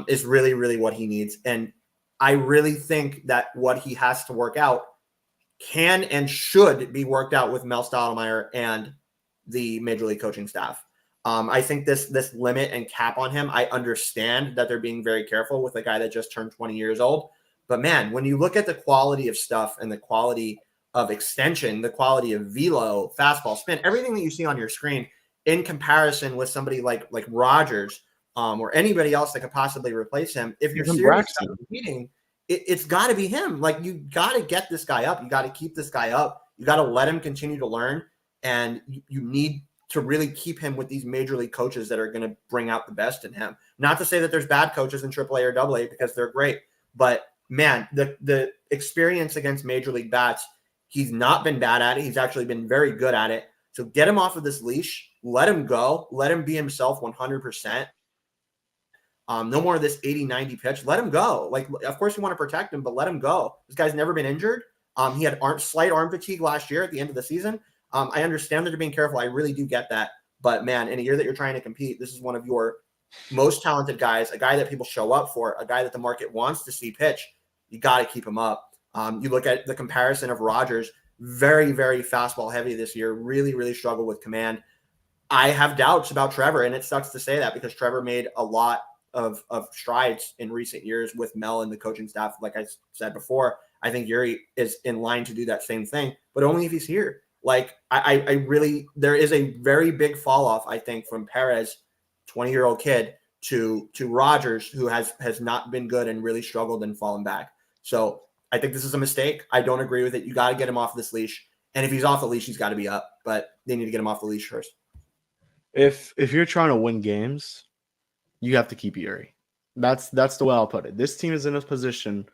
Speaker 4: is really, really what he needs. And I really think that what he has to work out can and should be worked out with Mel Stottlemyre and the Major League coaching staff. I think this limit and cap on him, I understand that they're being very careful with a guy that just turned 20 years old. But man, when you look at the quality of stuff and the quality of extension, the quality of velo, fastball, spin, everything that you see on your screen in comparison with somebody like Rogers or anybody else that could possibly replace him, if you're serious about competing, it's got to be him. Like, you got to get this guy up. You got to keep this guy up. You got to let him continue to learn. And you need to really keep him with these major league coaches that are going to bring out the best in him. Not to say that there's bad coaches in AAA or AA, because they're great. But, man, the experience against major league bats, he's not been bad at it. He's actually been very good at it. So get him off of this leash. Let him go. Let him be himself 100%. No more of this 80-90 pitch. Let him go. Like, of course you want to protect him, but let him go. This guy's never been injured. He had slight arm fatigue last year at the end of the season. I understand that they're being careful. I really do get that. But, man, in a year that you're trying to compete, this is one of your most talented guys, a guy that people show up for, a guy that the market wants to see pitch. You got to keep him up. You look at the comparison of Rogers, very, very fastball heavy this year, really, really struggled with command. I have doubts about Trevor, and it sucks to say that because Trevor made a lot of strides in recent years with Mel and the coaching staff. Like I said before, I think Yuri is in line to do that same thing, but only if he's here. Like, I really, there is a very big fall off, I think, from Perez, 20-year-old kid, to Rogers, who has not been good and really struggled and fallen back. So I think this is a mistake. I don't agree with it. You got to get him off this leash. And if he's off the leash, he's got to be up, but they need to get him off the leash first.
Speaker 3: If you're trying to win games, you have to keep Yuri. That's the way I'll put it. This team is in a position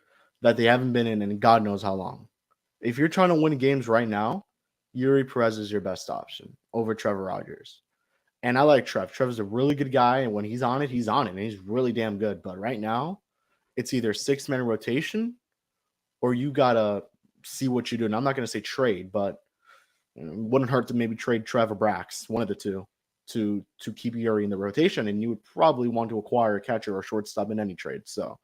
Speaker 3: that they haven't been in God knows how long. If you're trying to win games right now, Yuri Perez is your best option over Trevor Rogers. And I like Trev. Trev's a really good guy, and when he's on it, and he's really damn good. But right now, it's either 6-man rotation or you gotta see what you do. And I'm not gonna say trade, but it wouldn't hurt to maybe trade Trevor Brax, one of the two, to keep Yuri in the rotation. And you would probably want to acquire a catcher or shortstop in any trade. So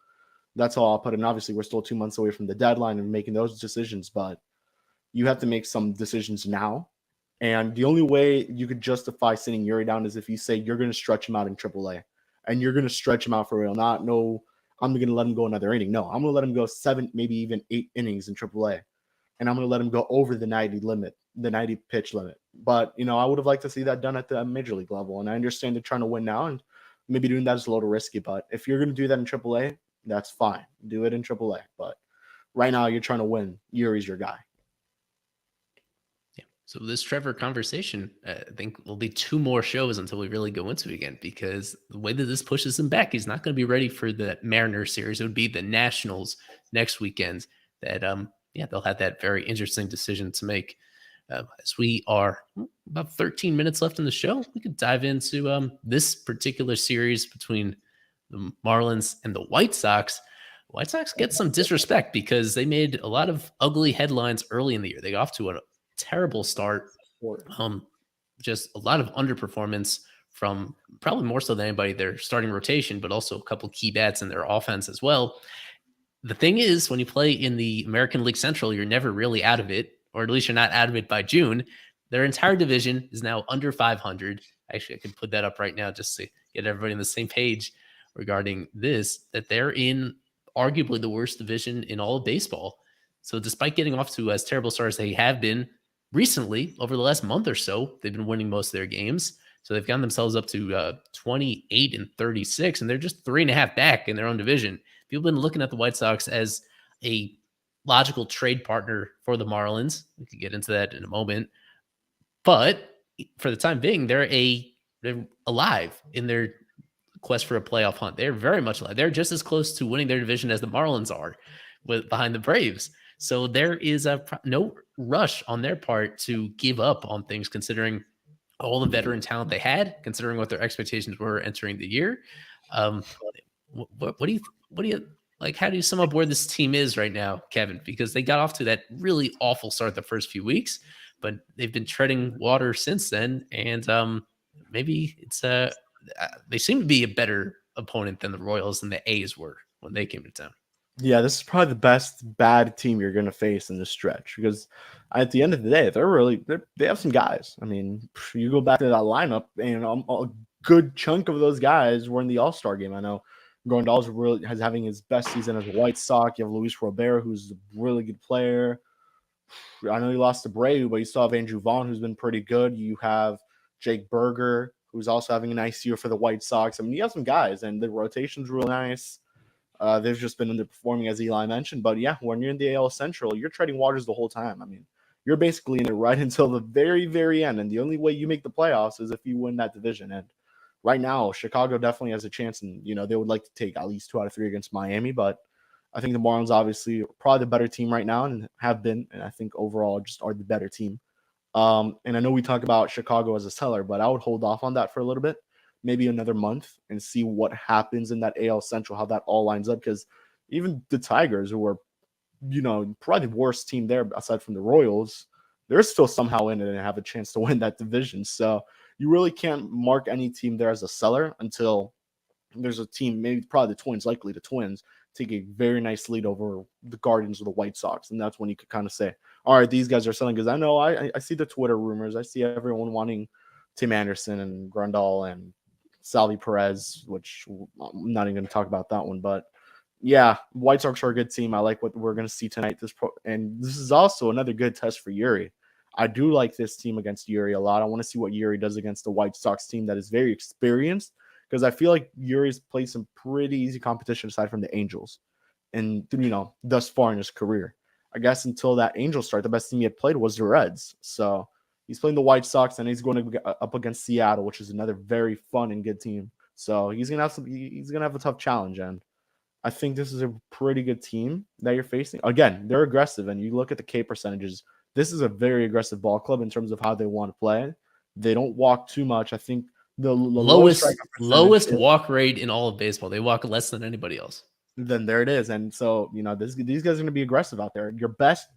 Speaker 3: that's all I'll put in. Obviously, we're still 2 months away from the deadline and making those decisions, but you have to make some decisions now. And the only way you could justify sitting Yuri down is if you say you're going to stretch him out in AAA, and you're going to stretch him out for real. Not no, I'm going to let him go another inning. No, I'm going to let him go 7, maybe even 8 innings in AAA, and I'm going to let him go over the 90 limit, the 90 pitch limit. But I would have liked to see that done at the major league level. And I understand they're trying to win now, and maybe doing that is a little risky. But if you're going to do that in AAA, that's fine. Do it in AAA. But right now, you're trying to win. Yuri's your guy.
Speaker 2: So this Trevor conversation, I think will be 2 more shows until we really go into it again, because the way that this pushes him back, he's not going to be ready for the Mariners series. It would be the Nationals next weekend that, they'll have that very interesting decision to make. As we are about 13 minutes left in the show, we could dive into this particular series between the Marlins and the White Sox. White Sox get some disrespect because they made a lot of ugly headlines early in the year. They got off to a terrible start. Just a lot of underperformance from probably more so than anybody, their starting rotation, but also a couple key bats in their offense as well. The thing is, when you play in the American League Central, you're never really out of it, or at least you're not out of it by June. Their entire division is now under 500. Actually, I could put that up right now just to get everybody on the same page regarding this, that they're in arguably the worst division in all of baseball. So despite getting off to as terrible starts they have been recently, over the last month or so, they've been winning most of their games. So they've gotten themselves up to 28-36, and they're just 3.5 back in their own division. People have been looking at the White Sox as a logical trade partner for the Marlins. We could get into that in a moment. But for the time being, they're alive in their quest for a playoff hunt. They're very much alive. They're just as close to winning their division as the Marlins are behind the Braves. So there is no rush on their part to give up on things, considering all the veteran talent they had, considering what their expectations were entering the year. What do you like? How do you sum up where this team is right now, Kevin? Because they got off to that really awful start the first few weeks, but they've been treading water since then. And maybe it's they seem to be a better opponent than the Royals and the A's were when they came to town.
Speaker 3: Yeah, this is probably the best bad team you're going to face in this stretch, because at the end of the day, they have some guys. I mean, you go back to that lineup, and a good chunk of those guys were in the All-Star game. I know Grandal's really has having his best season as a White Sox. You have Luis Robert, who's a really good player. I know you lost to Breu, but you still have Andrew Vaughn, who's been pretty good. You have Jake Berger, who's also having a nice year for the White Sox. I mean, you have some guys, and the rotation's real nice. They've just been underperforming, as Eli mentioned. But yeah, when you're in the AL Central, you're treading waters the whole time. I mean, you're basically in it right until the very, very end. And the only way you make the playoffs is if you win that division. And right now, Chicago definitely has a chance. And, they would like to take at least 2 out of 3 against Miami. But I think the Marlins obviously are probably the better team right now and have been. And I think overall just are the better team. And I know we talk about Chicago as a seller, but I would hold off on that for a little bit. Maybe another month and see what happens in that AL Central, how that all lines up. Because even the Tigers, who are, probably the worst team there aside from the Royals, they're still somehow in it and have a chance to win that division. So you really can't mark any team there as a seller until there's a team, maybe probably the Twins, likely the Twins, take a very nice lead over the Guardians or the White Sox. And that's when you could kind of say, all right, these guys are selling. Because I know I see the Twitter rumors. I see everyone wanting Tim Anderson and Grandal and Salvi Perez, which I'm not even going to talk about that one. But yeah, White Sox are a good team. I like what we're going to see tonight. And this is also another good test for Yuri. I do like this team against Yuri a lot. I want to see what Yuri does against the White Sox team that is very experienced, because I feel like Yuri's played some pretty easy competition aside from the Angels. And, thus far in his career, I guess until that Angels start, the best team he had played was the Reds. So He's playing the White Sox, and he's going up against Seattle, which is another very fun and good team. So he's gonna have a tough challenge, and I think this is a pretty good team that you're facing. Again, they're aggressive, and you look at the K percentages. This is a very aggressive ball club in terms of how they want to play. They don't walk too much. I think the
Speaker 2: lowest walk rate in all of baseball. They walk less than anybody else.
Speaker 3: Then there it is. And so, these guys are going to be aggressive out there. Your best,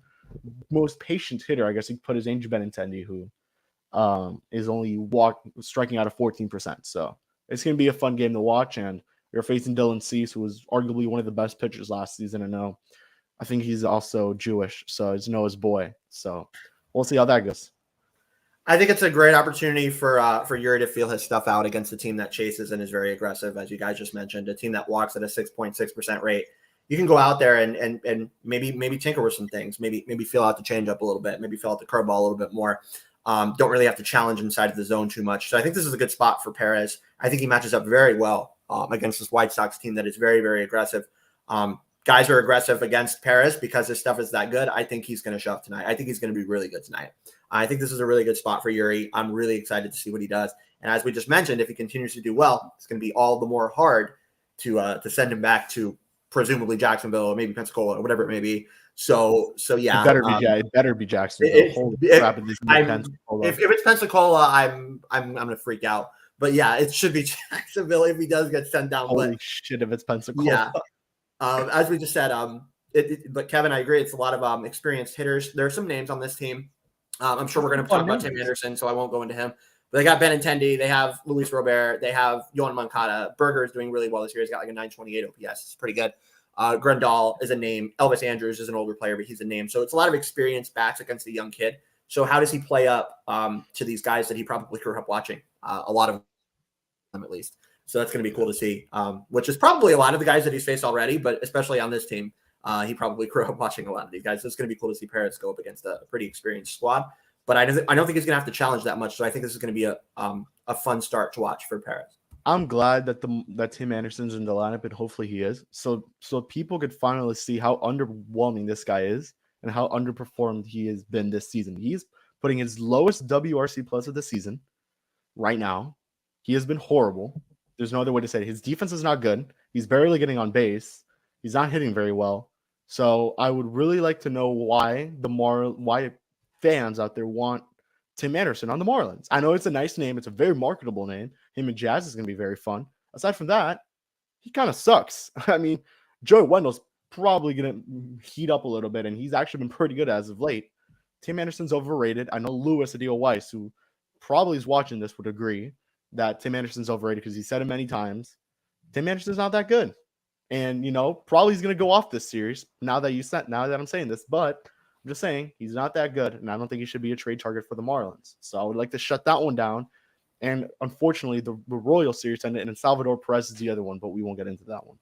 Speaker 3: most patient hitter, I guess you could put, is Angel Benintendi, who is only striking out of 14%. So it's going to be a fun game to watch. And you're facing Dylan Cease, who was arguably one of the best pitchers last season. I think he's also Jewish, so it's Noah's boy. So we'll see how that goes.
Speaker 4: I think it's a great opportunity for Yuri to feel his stuff out against a team that chases and is very aggressive, as you guys just mentioned, a team that walks at a 6.6% rate. You can go out there and maybe tinker with some things, maybe feel out the changeup a little bit, maybe feel out the curveball a little bit more. Don't really have to challenge inside of the zone too much. So I think this is a good spot for Perez. I think he matches up very well against this White Sox team that is very, very aggressive. Guys are aggressive against Perez because his stuff is that good. I think he's going to show up tonight. I think he's going to be really good tonight. I think this is a really good spot for Yuri. I'm really excited to see what he does. And as we just mentioned, if he continues to do well, it's going to be all the more hard to send him back to presumably Jacksonville or maybe Pensacola or whatever it may be. So yeah,
Speaker 3: it better be Jacksonville.
Speaker 4: If it's Pensacola, I'm going to freak out. But yeah, it should be Jacksonville if he does get sent down.
Speaker 3: Holy shit, if it's Pensacola.
Speaker 4: Yeah. As we just said, but Kevin, I agree. It's a lot of experienced hitters. There are some names on this team. I'm sure we're going to talk about Tim Anderson, so I won't go into him. But they got Benintendi. They have Luis Robert. They have Yohan Moncada. Berger is doing really well this year. He's got like a 928 OPS. It's pretty good. Grandal is a name. Elvis Andrews is an older player, but he's a name. So it's a lot of experienced bats against a young kid. So how does he play up to these guys that he probably grew up watching? A lot of them, at least. So that's going to be cool to see, which is probably a lot of the guys that he's faced already, but especially on this team, he probably grew up watching a lot of these guys. So it's going to be cool to see Perez go up against a pretty experienced squad. But I don't think he's going to have to challenge that much. So I think this is going to be a fun start to watch for Perez.
Speaker 3: I'm glad that Tim Anderson's in the lineup, and hopefully he is. So people could finally see how underwhelming this guy is and how underperformed he has been this season. He's putting his lowest WRC plus of the season right now. He has been horrible. There's no other way to say it. His defense is not good. He's barely getting on base. He's not hitting very well. So I would really like to know why fans out there want Tim Anderson on the Marlins. I know it's a nice name. It's a very marketable name. Him and Jazz is going to be very fun. Aside from that, he kind of sucks. I mean, Joey Wendell's probably going to heat up a little bit, and he's actually been pretty good as of late. Tim Anderson's overrated. I know Louis Adil Weiss, who probably is watching this, would agree that Tim Anderson's overrated because he said it many times. Tim Anderson's not that good. And, probably he's going to go off this series now that I'm saying this, but I'm just saying he's not that good. And I don't think he should be a trade target for the Marlins. So I would like to shut that one down. And unfortunately, the Royal series ended, and Salvador Perez is the other one, but we won't get into that one.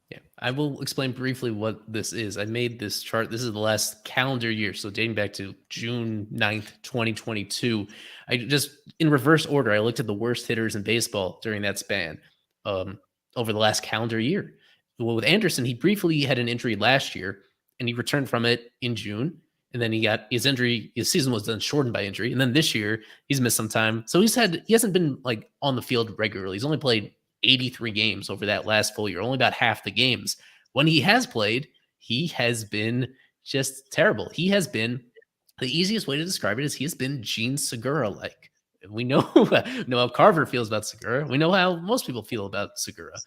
Speaker 2: Yeah, I will explain briefly what this is. I made this chart. This is the last calendar year, so dating back to June 9th, 2022. I just, in reverse order, I looked at the worst hitters in baseball during that span over the last calendar year. Well, with Anderson, he briefly had an injury last year, and he returned from it in June. And then he got his injury. His season was then shortened by injury. And then this year, he's missed some time. So he hasn't been like on the field regularly. He's only played 83 games over that last full year, only about half the games. When he has played, he has been just terrible. He has been, the easiest way to describe it is he has been Gene Segura-like. We know how Carver feels about Segura. We know how most people feel about Segura.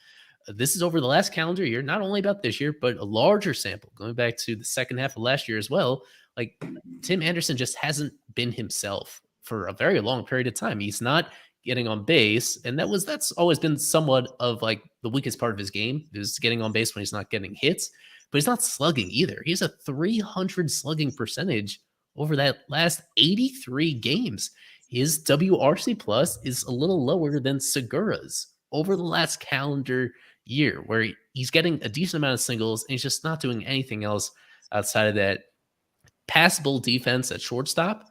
Speaker 2: This is over the last calendar year, not only about this year, but a larger sample going back to the second half of last year as well. Like, Tim Anderson just hasn't been himself for a very long period of time. He's not getting on base, and that's always been somewhat of like the weakest part of his game, is getting on base when he's not getting hits, but he's not slugging either. He has a 300 slugging percentage over that last 83 games. His WRC plus is a little lower than Segura's over the last calendar year, where he's getting a decent amount of singles and he's just not doing anything else outside of that passable defense at shortstop.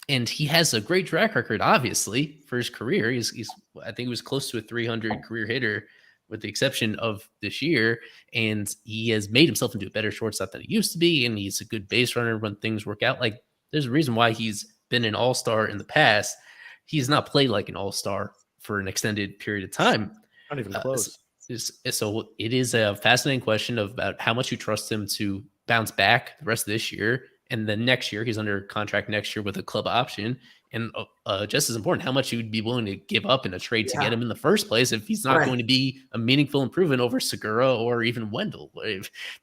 Speaker 2: And he has a great track record, obviously, for his career. He's I think he was close to a 300 career hitter, with the exception of this year. And he has made himself into a better shortstop than he used to be. And he's a good base runner when things work out. Like, there's a reason why he's been an all-star in the past, he's not played like an all-star for an extended period of time.
Speaker 3: Not even close.
Speaker 2: So it is a fascinating question about how much you trust him to bounce back the rest of this year. And then next year, he's under contract next year with a club option. And just as important, how much you would be willing to give up in a trade to get him in the first place if he's not going to be a meaningful improvement over Segura or even Wendell.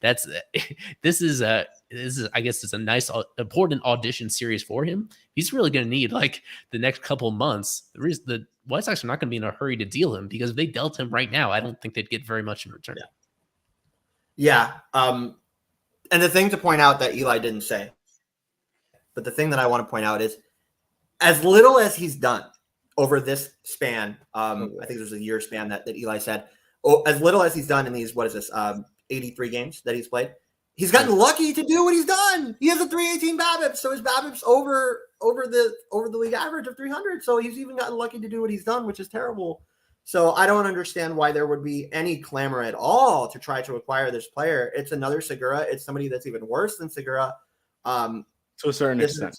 Speaker 2: This is I guess it's a nice important audition series for him. He's really going to need like the next couple months. The White Sox are not going to be in a hurry to deal him, because if they dealt him right now, I don't think they'd get very much in return.
Speaker 4: Yeah. And the thing to point out that Eli didn't say, but the thing that I want to point out is, as little as he's done over this span, I think there's a year span that Eli said, as little as he's done in these, 83 games that he's played, he's gotten lucky to do what he's done. He has a 318 BABIP, so his BABIP's over the league average of 300. So he's even gotten lucky to do what he's done, which is terrible. So I don't understand why there would be any clamor at all to try to acquire this player. It's another Segura. It's somebody that's even worse than Segura.
Speaker 3: To a certain extent.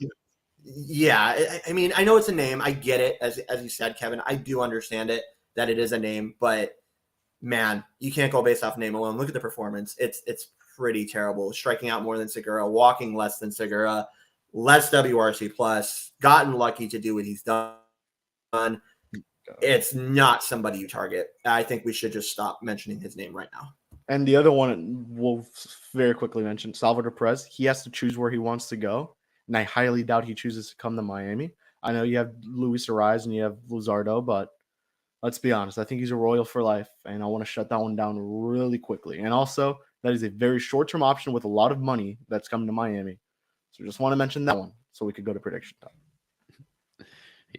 Speaker 4: Yeah, I mean, I know it's a name. I get it, as you said, Kevin. I do understand it, that it is a name, but man, you can't go based off name alone. Look at the performance. It's pretty terrible. Striking out more than Segura, walking less than Segura, less WRC plus, gotten lucky to do what he's done. It's not somebody you target. I think we should just stop mentioning his name right now.
Speaker 3: And the other one we'll very quickly mention, Salvador Perez. He has to choose where he wants to go. And I highly doubt he chooses to come to Miami. I know you have Luis Ariz and you have Luzardo, but let's be honest. I think he's a Royal for life, and I want to shut that one down really quickly. And also, that is a very short-term option with a lot of money that's coming to Miami. So just want to mention that one so we could go to prediction time.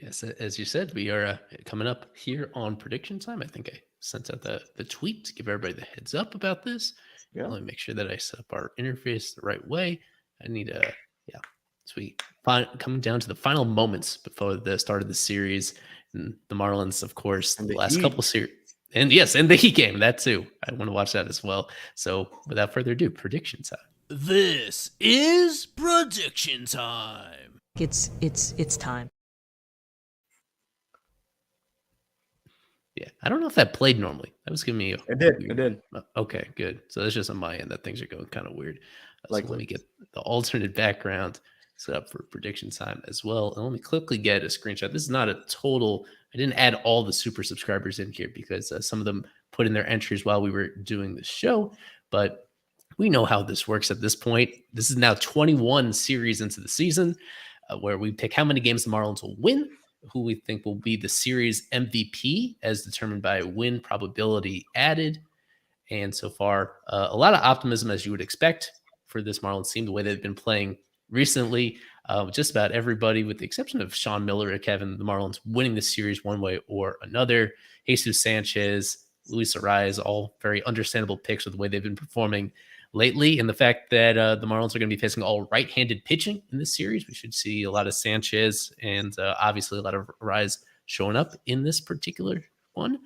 Speaker 2: Yes, as you said, we are coming up here on prediction time. I think I sent out the tweet to give everybody the heads up about this. Yeah. Let me make sure that I set up our interface the right way. I need a, So we coming down to the final moments before the start of the series, and the Marlins, of course, the last couple series, and the Heat game, that too. I want to watch that as well. So without further ado, prediction time. This is prediction time.
Speaker 5: It's time.
Speaker 2: Yeah, I don't know if that played normally. That was giving me
Speaker 3: It did.
Speaker 2: Okay, good. So that's just on my end that things are going kind of weird. So let me get the alternate background set up for prediction time as well. And let me quickly get a screenshot. This is not a total. I didn't add all the super subscribers in here because some of them put in their entries while we were doing the show. But we know how this works at this point. This is now 21 series into the season where we pick how many games the Marlins will win, who we think will be the series MVP as determined by win probability added. And so far, a lot of optimism, as you would expect, for this Marlins team, the way they've been playing recently. Just about everybody, with the exception of Sean Miller and Kevin, the Marlins winning the series one way or another. Jesus Sanchez, Luis Ariz, all very understandable picks with the way they've been performing lately. And the fact that the Marlins are going to be facing all right-handed pitching in this series, we should see a lot of Sanchez and obviously a lot of Ariz showing up in this particular one.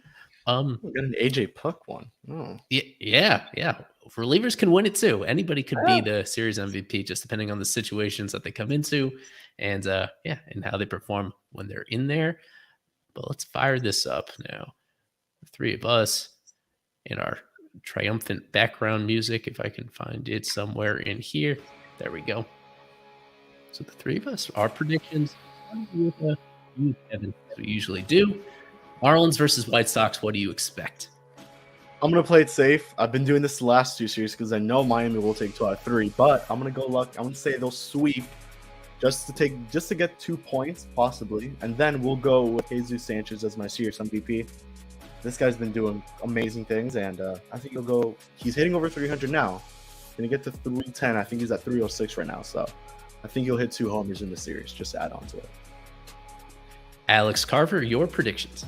Speaker 3: We got an AJ Puck one. Oh.
Speaker 2: Yeah. Relievers can win it too. Anybody could be the series MVP, just depending on the situations that they come into, and and how they perform when they're in there. But let's fire this up now. The three of us in our triumphant background music, if I can find it somewhere in here. There we go. So the three of us, our predictions, you, Kevin, as we usually do. Marlins versus White Sox, what do you expect?
Speaker 3: I'm going to play it safe. I've been doing this the last two series because I know Miami will take 2 out of 3, but I'm going to go luck. I'm going to say they'll sweep just to get 2 points, possibly. And then we'll go with Jesus Sanchez as my series MVP. This guy's been doing amazing things, and I think he's hitting over 300 now. Going to get to 310. I think he's at 306 right now, so I think he'll hit 2 homers in the series, just to add on to it.
Speaker 2: Alex Carver, your predictions.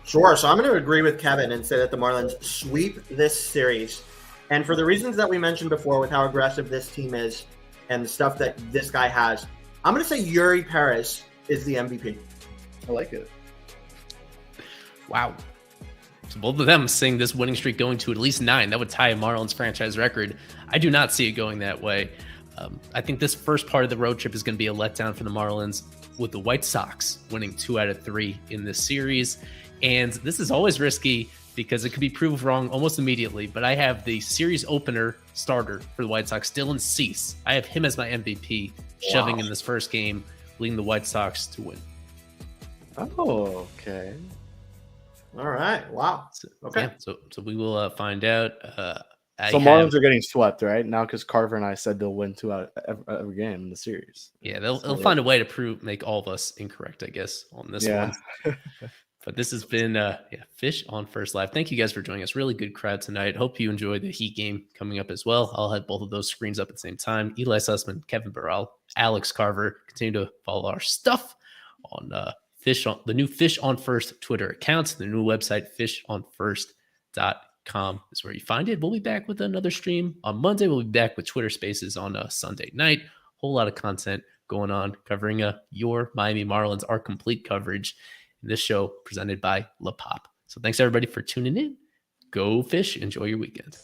Speaker 4: Sure. So I'm going to agree with Kevin and say that the Marlins sweep this series. And for the reasons that we mentioned before with how aggressive this team is and the stuff that this guy has, I'm going to say Yuri Perez is the MVP.
Speaker 3: I like it.
Speaker 2: Wow. So both of them seeing this winning streak going to at least 9. That would tie a Marlins franchise record. I do not see it going that way. I think this first part of the road trip is going to be a letdown for the Marlins, with the White Sox winning 2 out of 3 in this series. And this is always risky because it could be proved wrong almost immediately. But I have the series opener starter for the White Sox, Dylan Cease. I have him as my MVP, shoving in this first game, leading the White Sox to win.
Speaker 3: Oh, okay.
Speaker 4: All right. Wow. Okay.
Speaker 2: Yeah, so we will find out.
Speaker 3: So Marlins are getting swept right now because Carver and I said they'll win 2 out of every game in the series.
Speaker 2: Yeah, they'll find a way to make all of us incorrect, I guess, on this one. But this has been Fish on First Live. Thank you guys for joining us. Really good crowd tonight. Hope you enjoy the Heat game coming up as well. I'll have both of those screens up at the same time. Eli Sussman, Kevin Burrell, Alex Carver. Continue to follow our stuff on the new Fish on First Twitter account. The new website, fishonfirst.com, is where you find it. We'll be back with another stream on Monday. We'll be back with Twitter Spaces on Sunday night. Whole lot of content going on covering your Miami Marlins, our complete coverage in this show presented by La Pop. So thanks everybody for tuning in. Go Fish. Enjoy your weekend.